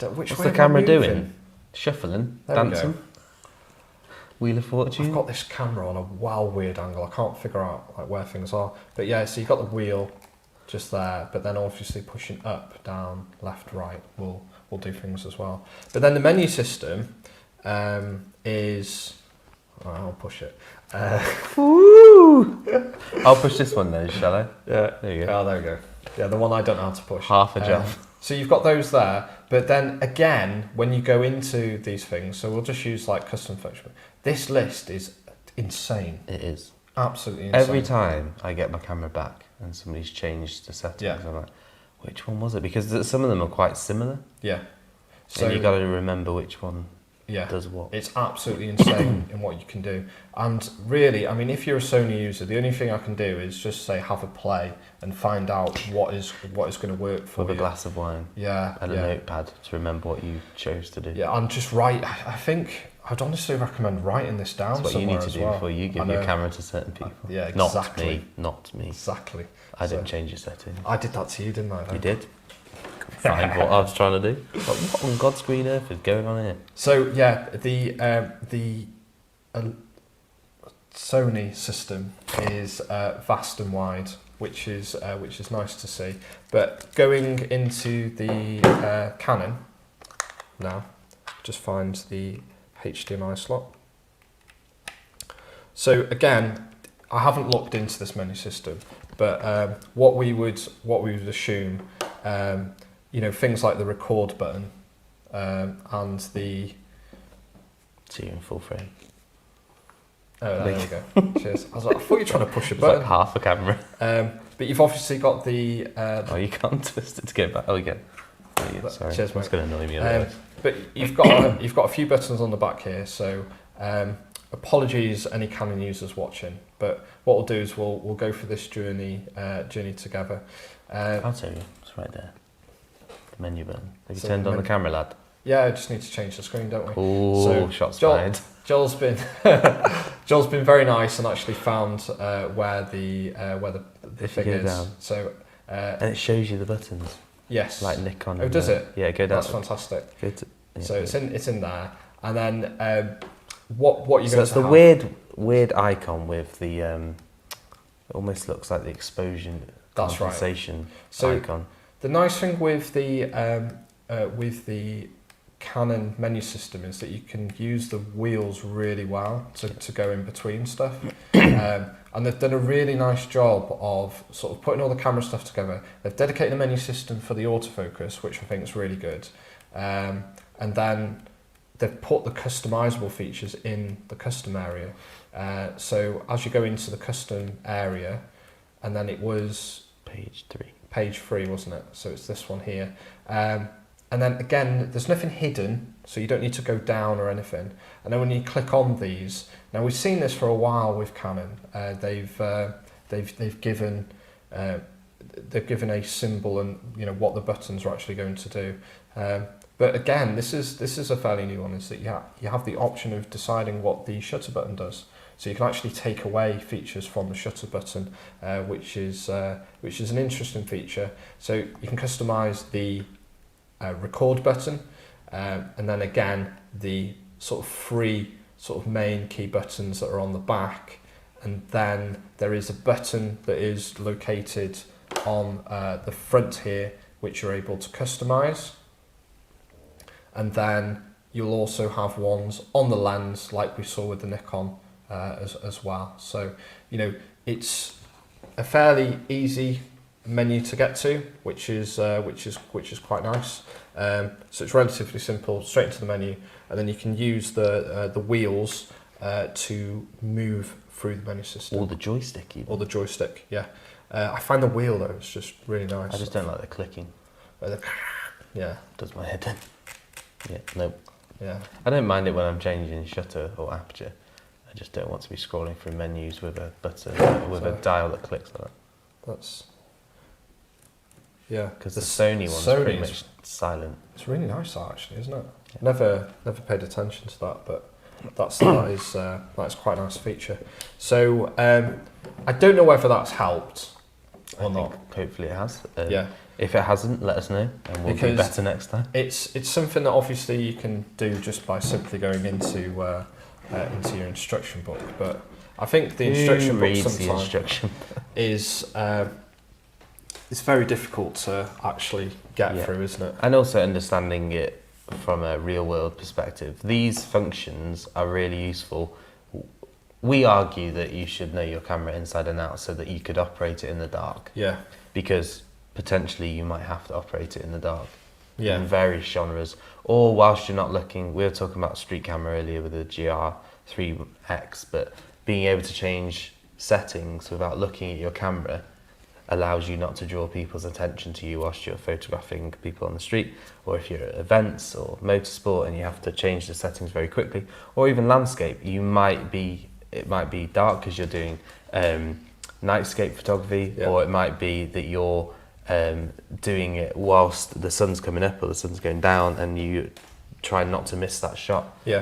What's the camera doing? Shuffling, dancing. Wheel of Fortune. I've got this camera on a weird angle. I can't figure out where things are. But yeah, so you've got the wheel just there, but then obviously pushing up, down, left, right will do things as well. But then the menu system is. I'll push it. I'll push this one then, shall I? Yeah. There you go. Oh, there we go. Yeah, the one I don't know how to push. Half a job. So you've got those there, but then again, when you go into these things, so we'll just use like custom function. This list is insane. It is. Absolutely insane. Every time I get my camera back and somebody's changed the settings, I'm like, which one was it? Because some of them are quite similar. Yeah. So and you got to remember which one does what. It's absolutely insane in what you can do. And really, I mean, if you're a Sony user, the only thing I can do is just say have a play and find out what is going to work for you. With a glass of wine. Yeah. And a notepad to remember what you chose to do. Yeah, and just write. I think I'd honestly recommend writing this down. That's what you need to do before you give your camera to certain people. Yeah, exactly. Not me. Exactly. I didn't change your settings. I did that to you, didn't I? You did. find what I was trying to do. Like, what on God's green earth is going on here? So yeah, the Sony system is vast and wide, which is nice to see. But going into the Canon now, just find the HDMI slot. So again, I haven't looked into this menu system, but what we would assume, things like the record button and the. See you in full frame. Oh, there we go. Cheers. I thought you were trying to push a It's button. like half a camera. But you've obviously got the. Oh, you can't twist it to get back. Oh, you can. Oh, yeah, sorry. Cheers, That's mate. going to annoy me otherwise. But you've got a few buttons on the back here, so apologies any Canon users watching. But what we'll do is we'll go through this journey together. I'll tell you, it's right there. The menu button. Have you So turned the on the menu- camera, lad? Yeah, I just need to change the screen, don't we? Oh, So, shots Joel- fired. Joel's been Joel's been very nice and actually found where the If thing you go is. down. So And it shows you the buttons, yes, like Nikon. Oh, and does it? Yeah, go down. that's fantastic. Go to, yeah, So go. it's in there, and then what you're So going it's to the have, weird icon with the it almost looks like the exposure That's right. compensation So icon. the nice thing with the Canon menu system is that you can use the wheels really well to go in between stuff. And they've done a really nice job of sort of putting all the camera stuff together. They've dedicated a menu system for the autofocus, which I think is really good. And then they've put the customizable features in the custom area. So as you go into the custom area, and then it was Page 3. page 3, wasn't it? So it's this one here. And then again, there's nothing hidden, so you don't need to go down or anything. And then when you click on these, now we've seen this for a while with Canon. They've given a symbol and what the buttons are actually going to do. But again, this is a fairly new one. Is that you have the option of deciding what the shutter button does. So you can actually take away features from the shutter button, which is an interesting feature. So you can customize the record button, and then again the sort of three sort of main key buttons that are on the back, and then there is a button that is located on the front here, which you're able to customize, and then you'll also have ones on the lens like we saw with the Nikon as well. So it's a fairly easy menu to get to, which is quite nice. So it's relatively simple, straight into the menu, and then you can use the wheels to move through the menu system. Or the joystick even. Or the joystick, yeah. I find the wheel though, it's just really nice. I just don't like the clicking. Yeah, Does my head in. Yeah, nope. yeah. I don't mind it when I'm changing shutter or aperture. I just don't want to be scrolling through menus with a button, with a dial that clicks like that. That's yeah. Because the Sony one's pretty much silent. It's really nice that actually, isn't it? Yeah. Never paid attention to that, but that's quite a nice feature. So I don't know whether that's helped or not. Hopefully it has. Yeah, If it hasn't, let us know, and we'll be Because- better next time. it's something that obviously you can do just by simply going into your instruction book. But I think the instruction Who book reads the sometimes instruction? is it's very difficult to actually get Yeah. through, isn't it? And also understanding it from a real world perspective. These functions are really useful. We argue that you should know your camera inside and out so that you could operate it in the dark, Yeah, because potentially you might have to operate it in the dark in yeah, various genres. Or whilst you're not looking, we were talking about street camera earlier with the GR3X, but being able to change settings without looking at your camera allows you not to draw people's attention to you whilst you're photographing people on the street, or if you're at events or motorsport and you have to change the settings very quickly, or even landscape. It might be dark because you're doing nightscape photography, Yeah. or it might be that you're doing it whilst the sun's coming up or the sun's going down, and you try not to miss that shot yeah,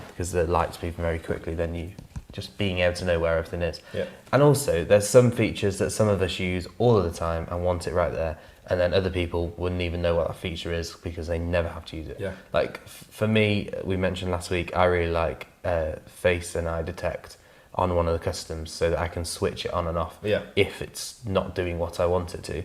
because the light's moving very quickly. Then you just being able to know where everything is. yeah, And also, there's some features that some of us use all of the time and want it right there, and then other people wouldn't even know what that feature is because they never have to use it. Yeah. Like for me, we mentioned last week, I really like face and eye detect on one of the customs so that I can switch it on and off Yeah. if it's not doing what I want it to.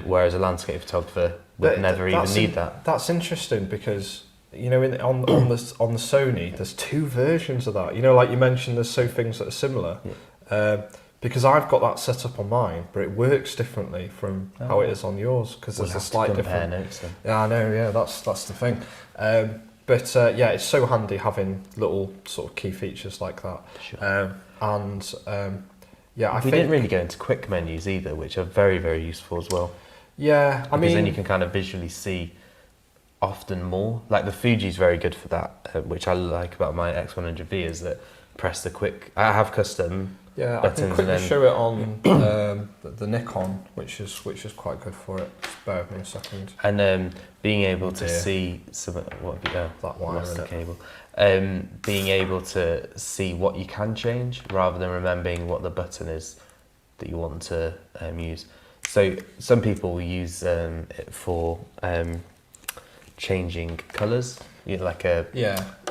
Whereas a landscape photographer would never even need that. That's interesting because on the Sony, there's two versions of that. Like you mentioned, there's things that are similar. Yeah. Because I've got that set up on mine, but it works differently from how it is on yours because there's a slight difference. Notes then. Yeah, I know. Yeah, that's the thing. But it's so handy having little sort of key features like that. Sure. I think didn't really go into quick menus either, which are very, very useful as well. Yeah, Because then you can kind of visually see often more. Like the Fuji's very good for that, which I like about my X100V is that press the quick. I have custom. Yeah, I can quickly show it on the Nikon, which is quite good for it. Just bear with me a second. And being able to see some that wire lost the cable. Being able to see what you can change rather than remembering what the button is that you want to use. So some people use it for changing colours, like a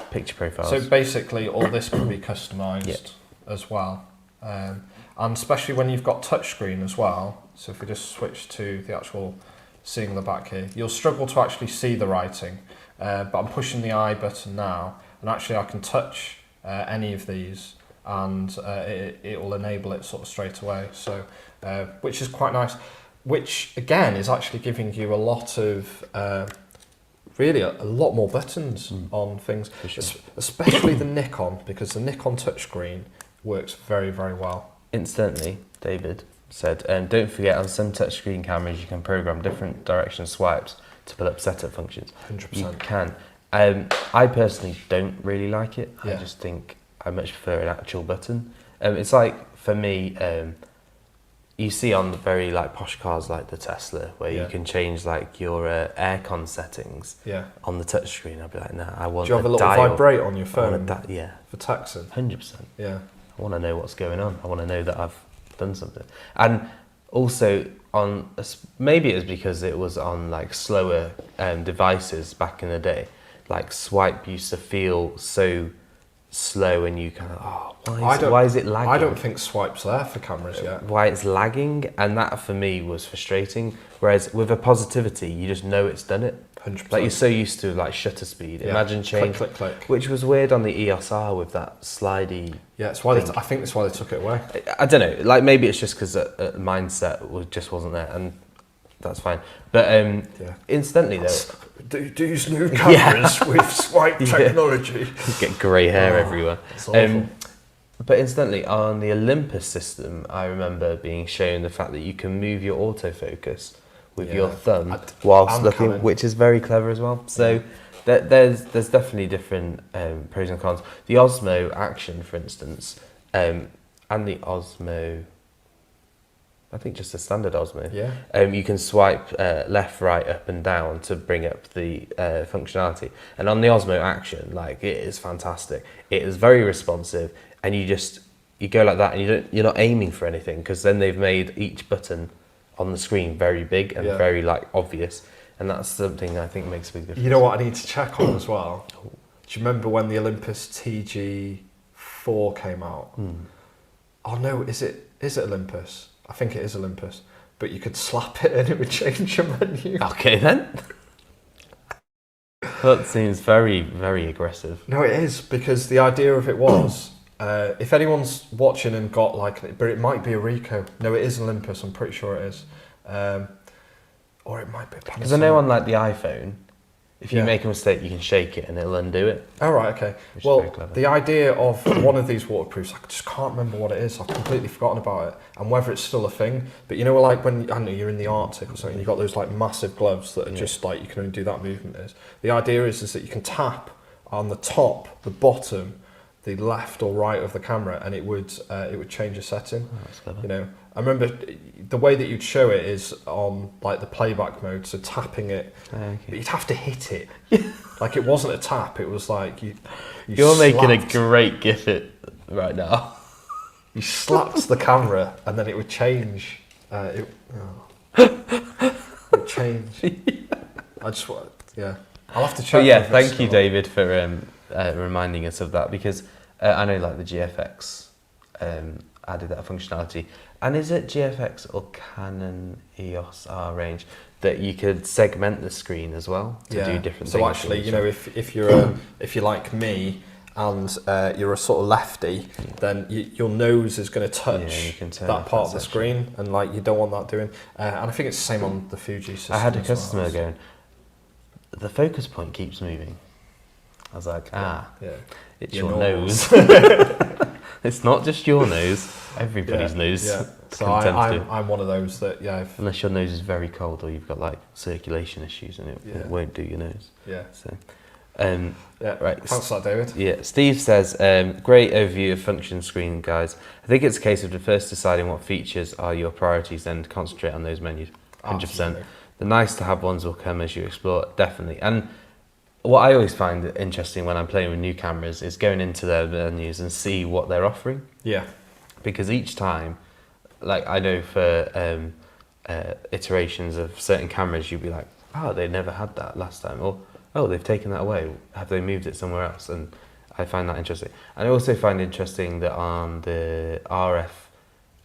picture profile. So basically, all this can be customised as well. And especially when you've got touchscreen as well. So if we just switch to the actual seeing the back here, you'll struggle to actually see the writing. But I'm pushing the I button now, and actually I can touch any of these, and it will enable it sort of straight away. So, which is quite nice. Which again is actually giving you a lot of really a lot more buttons on things, especially the Nikon, because the Nikon touchscreen works very, very well. Incidentally, David said, don't forget on some touchscreen cameras you can program different direction swipes to pull up setup functions. 100%. You can. I personally don't really like it. Yeah. I just think I much prefer an actual button. It's like, for me, you see on the very like posh cars like the Tesla where you can change like your aircon settings on the touchscreen. I'd be like, nah, I want. Do you have a little dial. vibrate on your phone? Yeah. For texting. 100%. Yeah. I want to know what's going on. I want to know that I've done something. And also on maybe it was because it was on like slower devices back in the day. Like swipe used to feel so slow, and you kind of why is it lagging? I don't think swipe's there for cameras yet. Why it's lagging, and that for me was frustrating. Whereas with a positivity, you just know it's done it. 100%. Like you're so used to like shutter speed. Yeah. Imagine change, click, click, click. which was weird on the EOS R with that slidey. Yeah, it's why I think that's why they took it away. I don't know. Like maybe it's just because the mindset just wasn't there, and that's fine. But incidentally though, these new cameras with swipe technology. You get grey hair everywhere. It's awful. But incidentally, on the Olympus system, I remember being shown the fact that you can move your autofocus with your thumb whilst looking, Canon, which is very clever as well. So there's definitely different pros and cons. The Osmo Action, for instance, and the Osmo, I think just the standard Osmo. Yeah. You can swipe left, right, up, and down to bring up the functionality. And on the Osmo Action, like it is fantastic. It is very responsive, and you go like that, and you're not aiming for anything because then they've made each button on the screen very big and very like obvious, and that's something I think makes a big difference. You know what I need to check on as well? Do you remember when the Olympus TG4 came out? Oh no, is it Olympus? I think it is Olympus, but you could slap it and it would change your menu. Okay then. That seems very, very aggressive. No, it is, because the idea of it was, if anyone's watching and got like, but it might be a Ricoh. No, it is Olympus. I'm pretty sure it is, or it might be. Because I know on like the iPhone, if you make a mistake, you can shake it and it'll undo it. Oh right, okay. Well, the idea of one of these waterproofs, I just can't remember what it is. I've completely forgotten about it and whether it's still a thing. But you know, like when I don't know you're in the Arctic or something, you've got those like massive gloves that are just like you can only do that movement. The idea is that you can tap on the top, the bottom, the left or right of the camera, and it would change a setting. Oh, that's clever. You know, I remember the way that you'd show it is on like the playback mode, so tapping it, but you'd have to hit it. Like it wasn't a tap; it was like You're making a great gif it right now. You slapped the camera, and then it would change. It changed. I just want, I'll have to check. But yeah, if it's thank you, still- David, for reminding us of that, because I know like the GFX added that functionality. And is it GFX or Canon EOS R range that you could segment the screen as well to do different things? So actually, you know, if you're like me and you're a sort of lefty, then your nose is going to touch you can turn that off part that of the section. screen, and like you don't want that doing. And I think it's the same on the Fuji system. I had a as well. customer going, the focus point keeps moving. I was like, Yeah. it's Your your nose. nose. It's not just your nose, everybody's nose. Yeah. So can tend to do. I'm one of those that Unless your nose is very cold or you've got like circulation issues and it won't do your nose. yeah. So, Right. Thanks for that, David. yeah. Steve says, great overview of function screen, guys. I think it's a case of first deciding what features are your priorities and concentrate on those menus. 100%. Absolutely. The nice to have ones will come as you explore, definitely. And what I always find interesting when I'm playing with new cameras is going into their menus and see what they're offering. Yeah. Because each time, like I know for iterations of certain cameras, you'd be like, oh, they never had that last time, or oh, they've taken that away. Have they moved it somewhere else? And I find that interesting. And I also find interesting that on the RF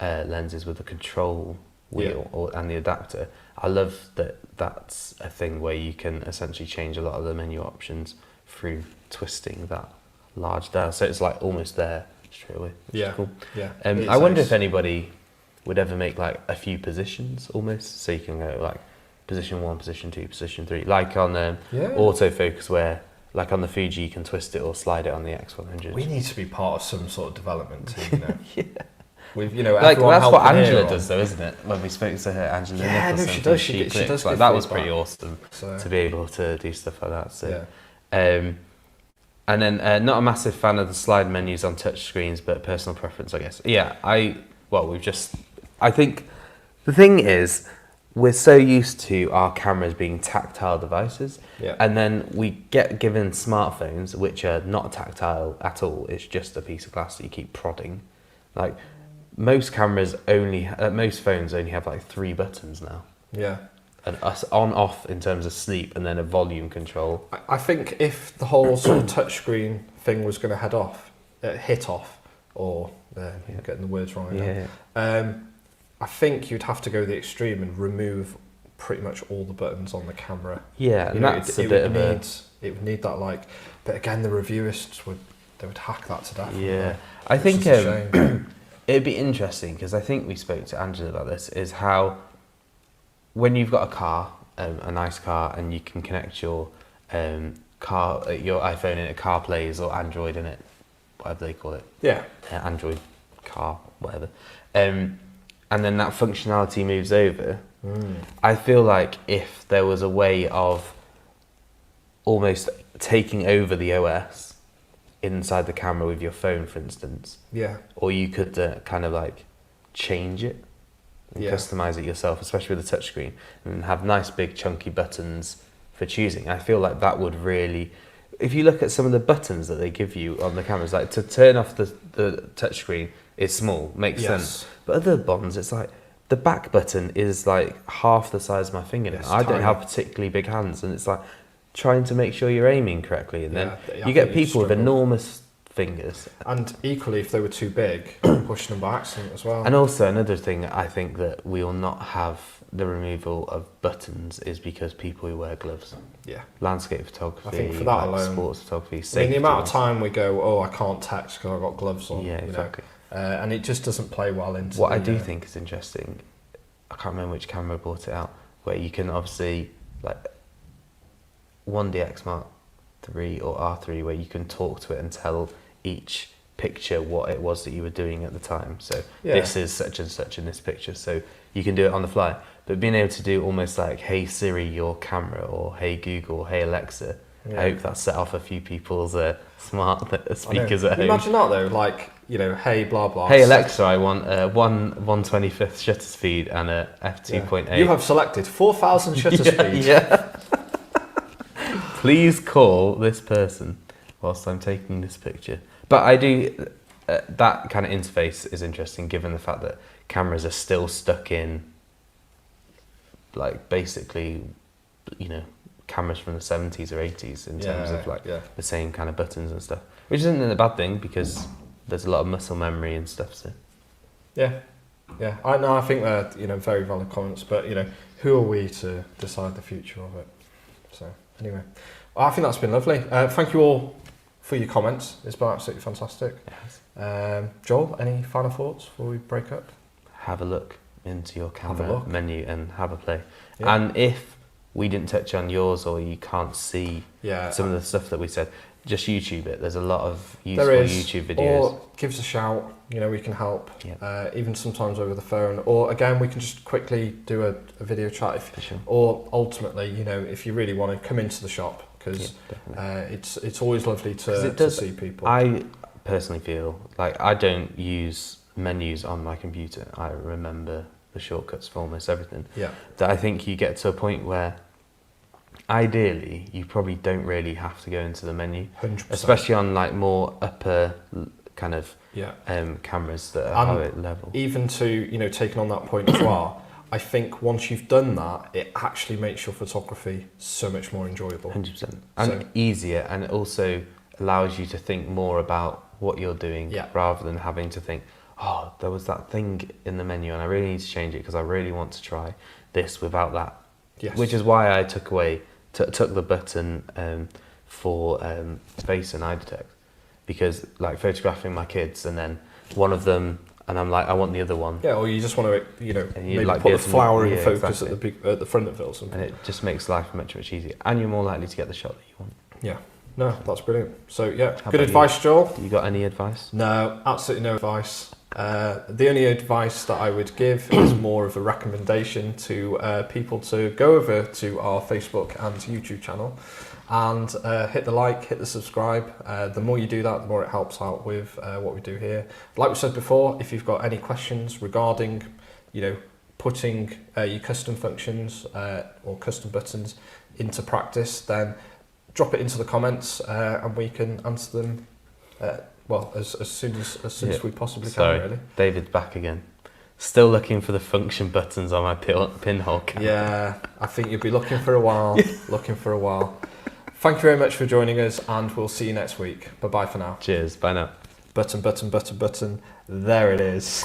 lenses with the control wheel and the adapter, I love that that's a thing where you can essentially change a lot of the menu options through twisting that large dial. So it's like almost there straight away, which is cool. Yeah. I wonder if anybody would ever make like a few positions almost, so you can go like position 1, position 2, position 3, like on autofocus, where like on the Fuji you can twist it or slide it on the X100. We need to be part of some sort of development team, you know. We've, you know, Like everyone that's what helping here Angela on- does, though, isn't it? When we spoke to her, Angela Yeah, no, Nicholson, she does. from She Clicks, does like give that was feedback. pretty awesome So, to be able to do stuff like that. So, yeah. And then not a massive fan of the slide menus on touch screens, but personal preference, I guess. Yeah, I think the thing is, we're so used to our cameras being tactile devices, Yeah. and then we get given smartphones which are not tactile at all. It's just a piece of glass that you keep prodding. Like most cameras most phones only have like 3 buttons now, Yeah. and us on off in terms of sleep, and then a volume control. I think if the whole sort of touchscreen thing was going to hit off, or getting the words wrong again, I think you'd have to go the extreme and remove pretty much all the buttons on the camera. Yeah, and that's a bit of a... It would need that, like, but again, the reviewists would hack that to death. Yeah, I think It's a shame. it'd be interesting, because I think we spoke to Angela about this, is how when you've got a car, a nice car, and you can connect your your iPhone in it, CarPlays or Android in it, whatever they call it. Yeah. Android car, whatever. And then that functionality moves over. I feel like if there was a way of almost taking over the OS inside the camera with your phone, for instance, or you could kind of like change it and customize it yourself, especially with a touchscreen, and have nice big chunky buttons for choosing. I feel like that would really, if you look at some of the buttons that they give you on the cameras, like to turn off the touchscreen is small, makes sense. But other ones, it's like the back button is like half the size of my fingernail. It's I don't tiny. have particularly big hands, and it's like trying to make sure you're aiming correctly, and then I you get think you'd people with struggle. enormous fingers. And equally, if they were too big, pushing them by accident as well. And also another thing I think that we will not have the removal of buttons is because people who wear gloves. Yeah. Landscape photography, I think for that like alone, sports photography, I mean, safety. the amount of time we go, oh, I can't text because I've got gloves on. Yeah, you know. exactly. And it just doesn't play well into What I do think is interesting, I can't remember which camera brought it out, where you can obviously, like, 1DX Mark III or R3, where you can talk to it and tell each picture what it was that you were doing at the time. So this is such and such in this picture, so you can do it on the fly. But being able to do almost like, hey Siri, your camera, or hey Google, hey Alexa, I hope that set off a few people's smart speakers at home. Imagine that though, like, you know, hey blah blah. Hey Alexa, I want a 1/125th shutter speed and a f2.8. You have selected 4,000 shutter speed. Yeah. Please call this person whilst I'm taking this picture. But I do, that kind of interface is interesting, given the fact that cameras are still stuck in like basically, cameras from the 70s or 80s in terms of like the same kind of buttons and stuff, which isn't a bad thing because there's a lot of muscle memory and stuff. So yeah. I think they're very valid comments, but who are we to decide the future of it? So anyway, I think that's been lovely. Thank you all for your comments. It's been absolutely fantastic. yes. Joel, any final thoughts before we break up? Have a look into your Have a camera look. menu and have a play. Yeah. And if we didn't touch on yours or you can't see some of the stuff that we said, just YouTube it. There's a lot of useful YouTube videos. Or give us a shout. We can help. Yeah. Even sometimes over the phone. Or again, we can just quickly do a video chat. For sure. Or ultimately, if you really want to come into the shop, because it's always lovely to see people. I personally feel like I don't use menus on my computer. I remember the shortcuts for almost everything. Yeah. That I think you get to a point where ideally you probably don't really have to go into the menu, 100%. especially on like more upper kind of cameras that are higher level. Even to taking on that point as well, I think once you've done that, it actually makes your photography so much more enjoyable. 100%. And easier, and it also allows you to think more about what you're doing rather than having to think, oh, there was that thing in the menu and I really need to change it because I really want to try this without that. Yes. Which is why I took the button for face and eye detect, because like photographing my kids and then one of them, and I'm like, I want the other one. Yeah, or you just want to, maybe like put the flower in focus exactly. at the front of it or something. And it just makes life much, much easier. And you're more likely to get the shot that you want. Yeah. No, that's brilliant. So yeah, How good about advice, Joel. You got any advice? No, absolutely no advice. The only advice that I would give is more of a recommendation to people to go over to our Facebook and YouTube channel and hit the like, hit the subscribe. The more you do that, the more it helps out with what we do here. Like we said before, if you've got any questions regarding, putting your custom functions or custom buttons into practice, then drop it into the comments and we can answer them as soon as we possibly can, really. David's back again. Still looking for the function buttons on my pinhole camera. Yeah, I think you'll be looking for a while. Thank you very much for joining us, and we'll see you next week. Bye-bye for now. Cheers. Bye now. Button. There it is.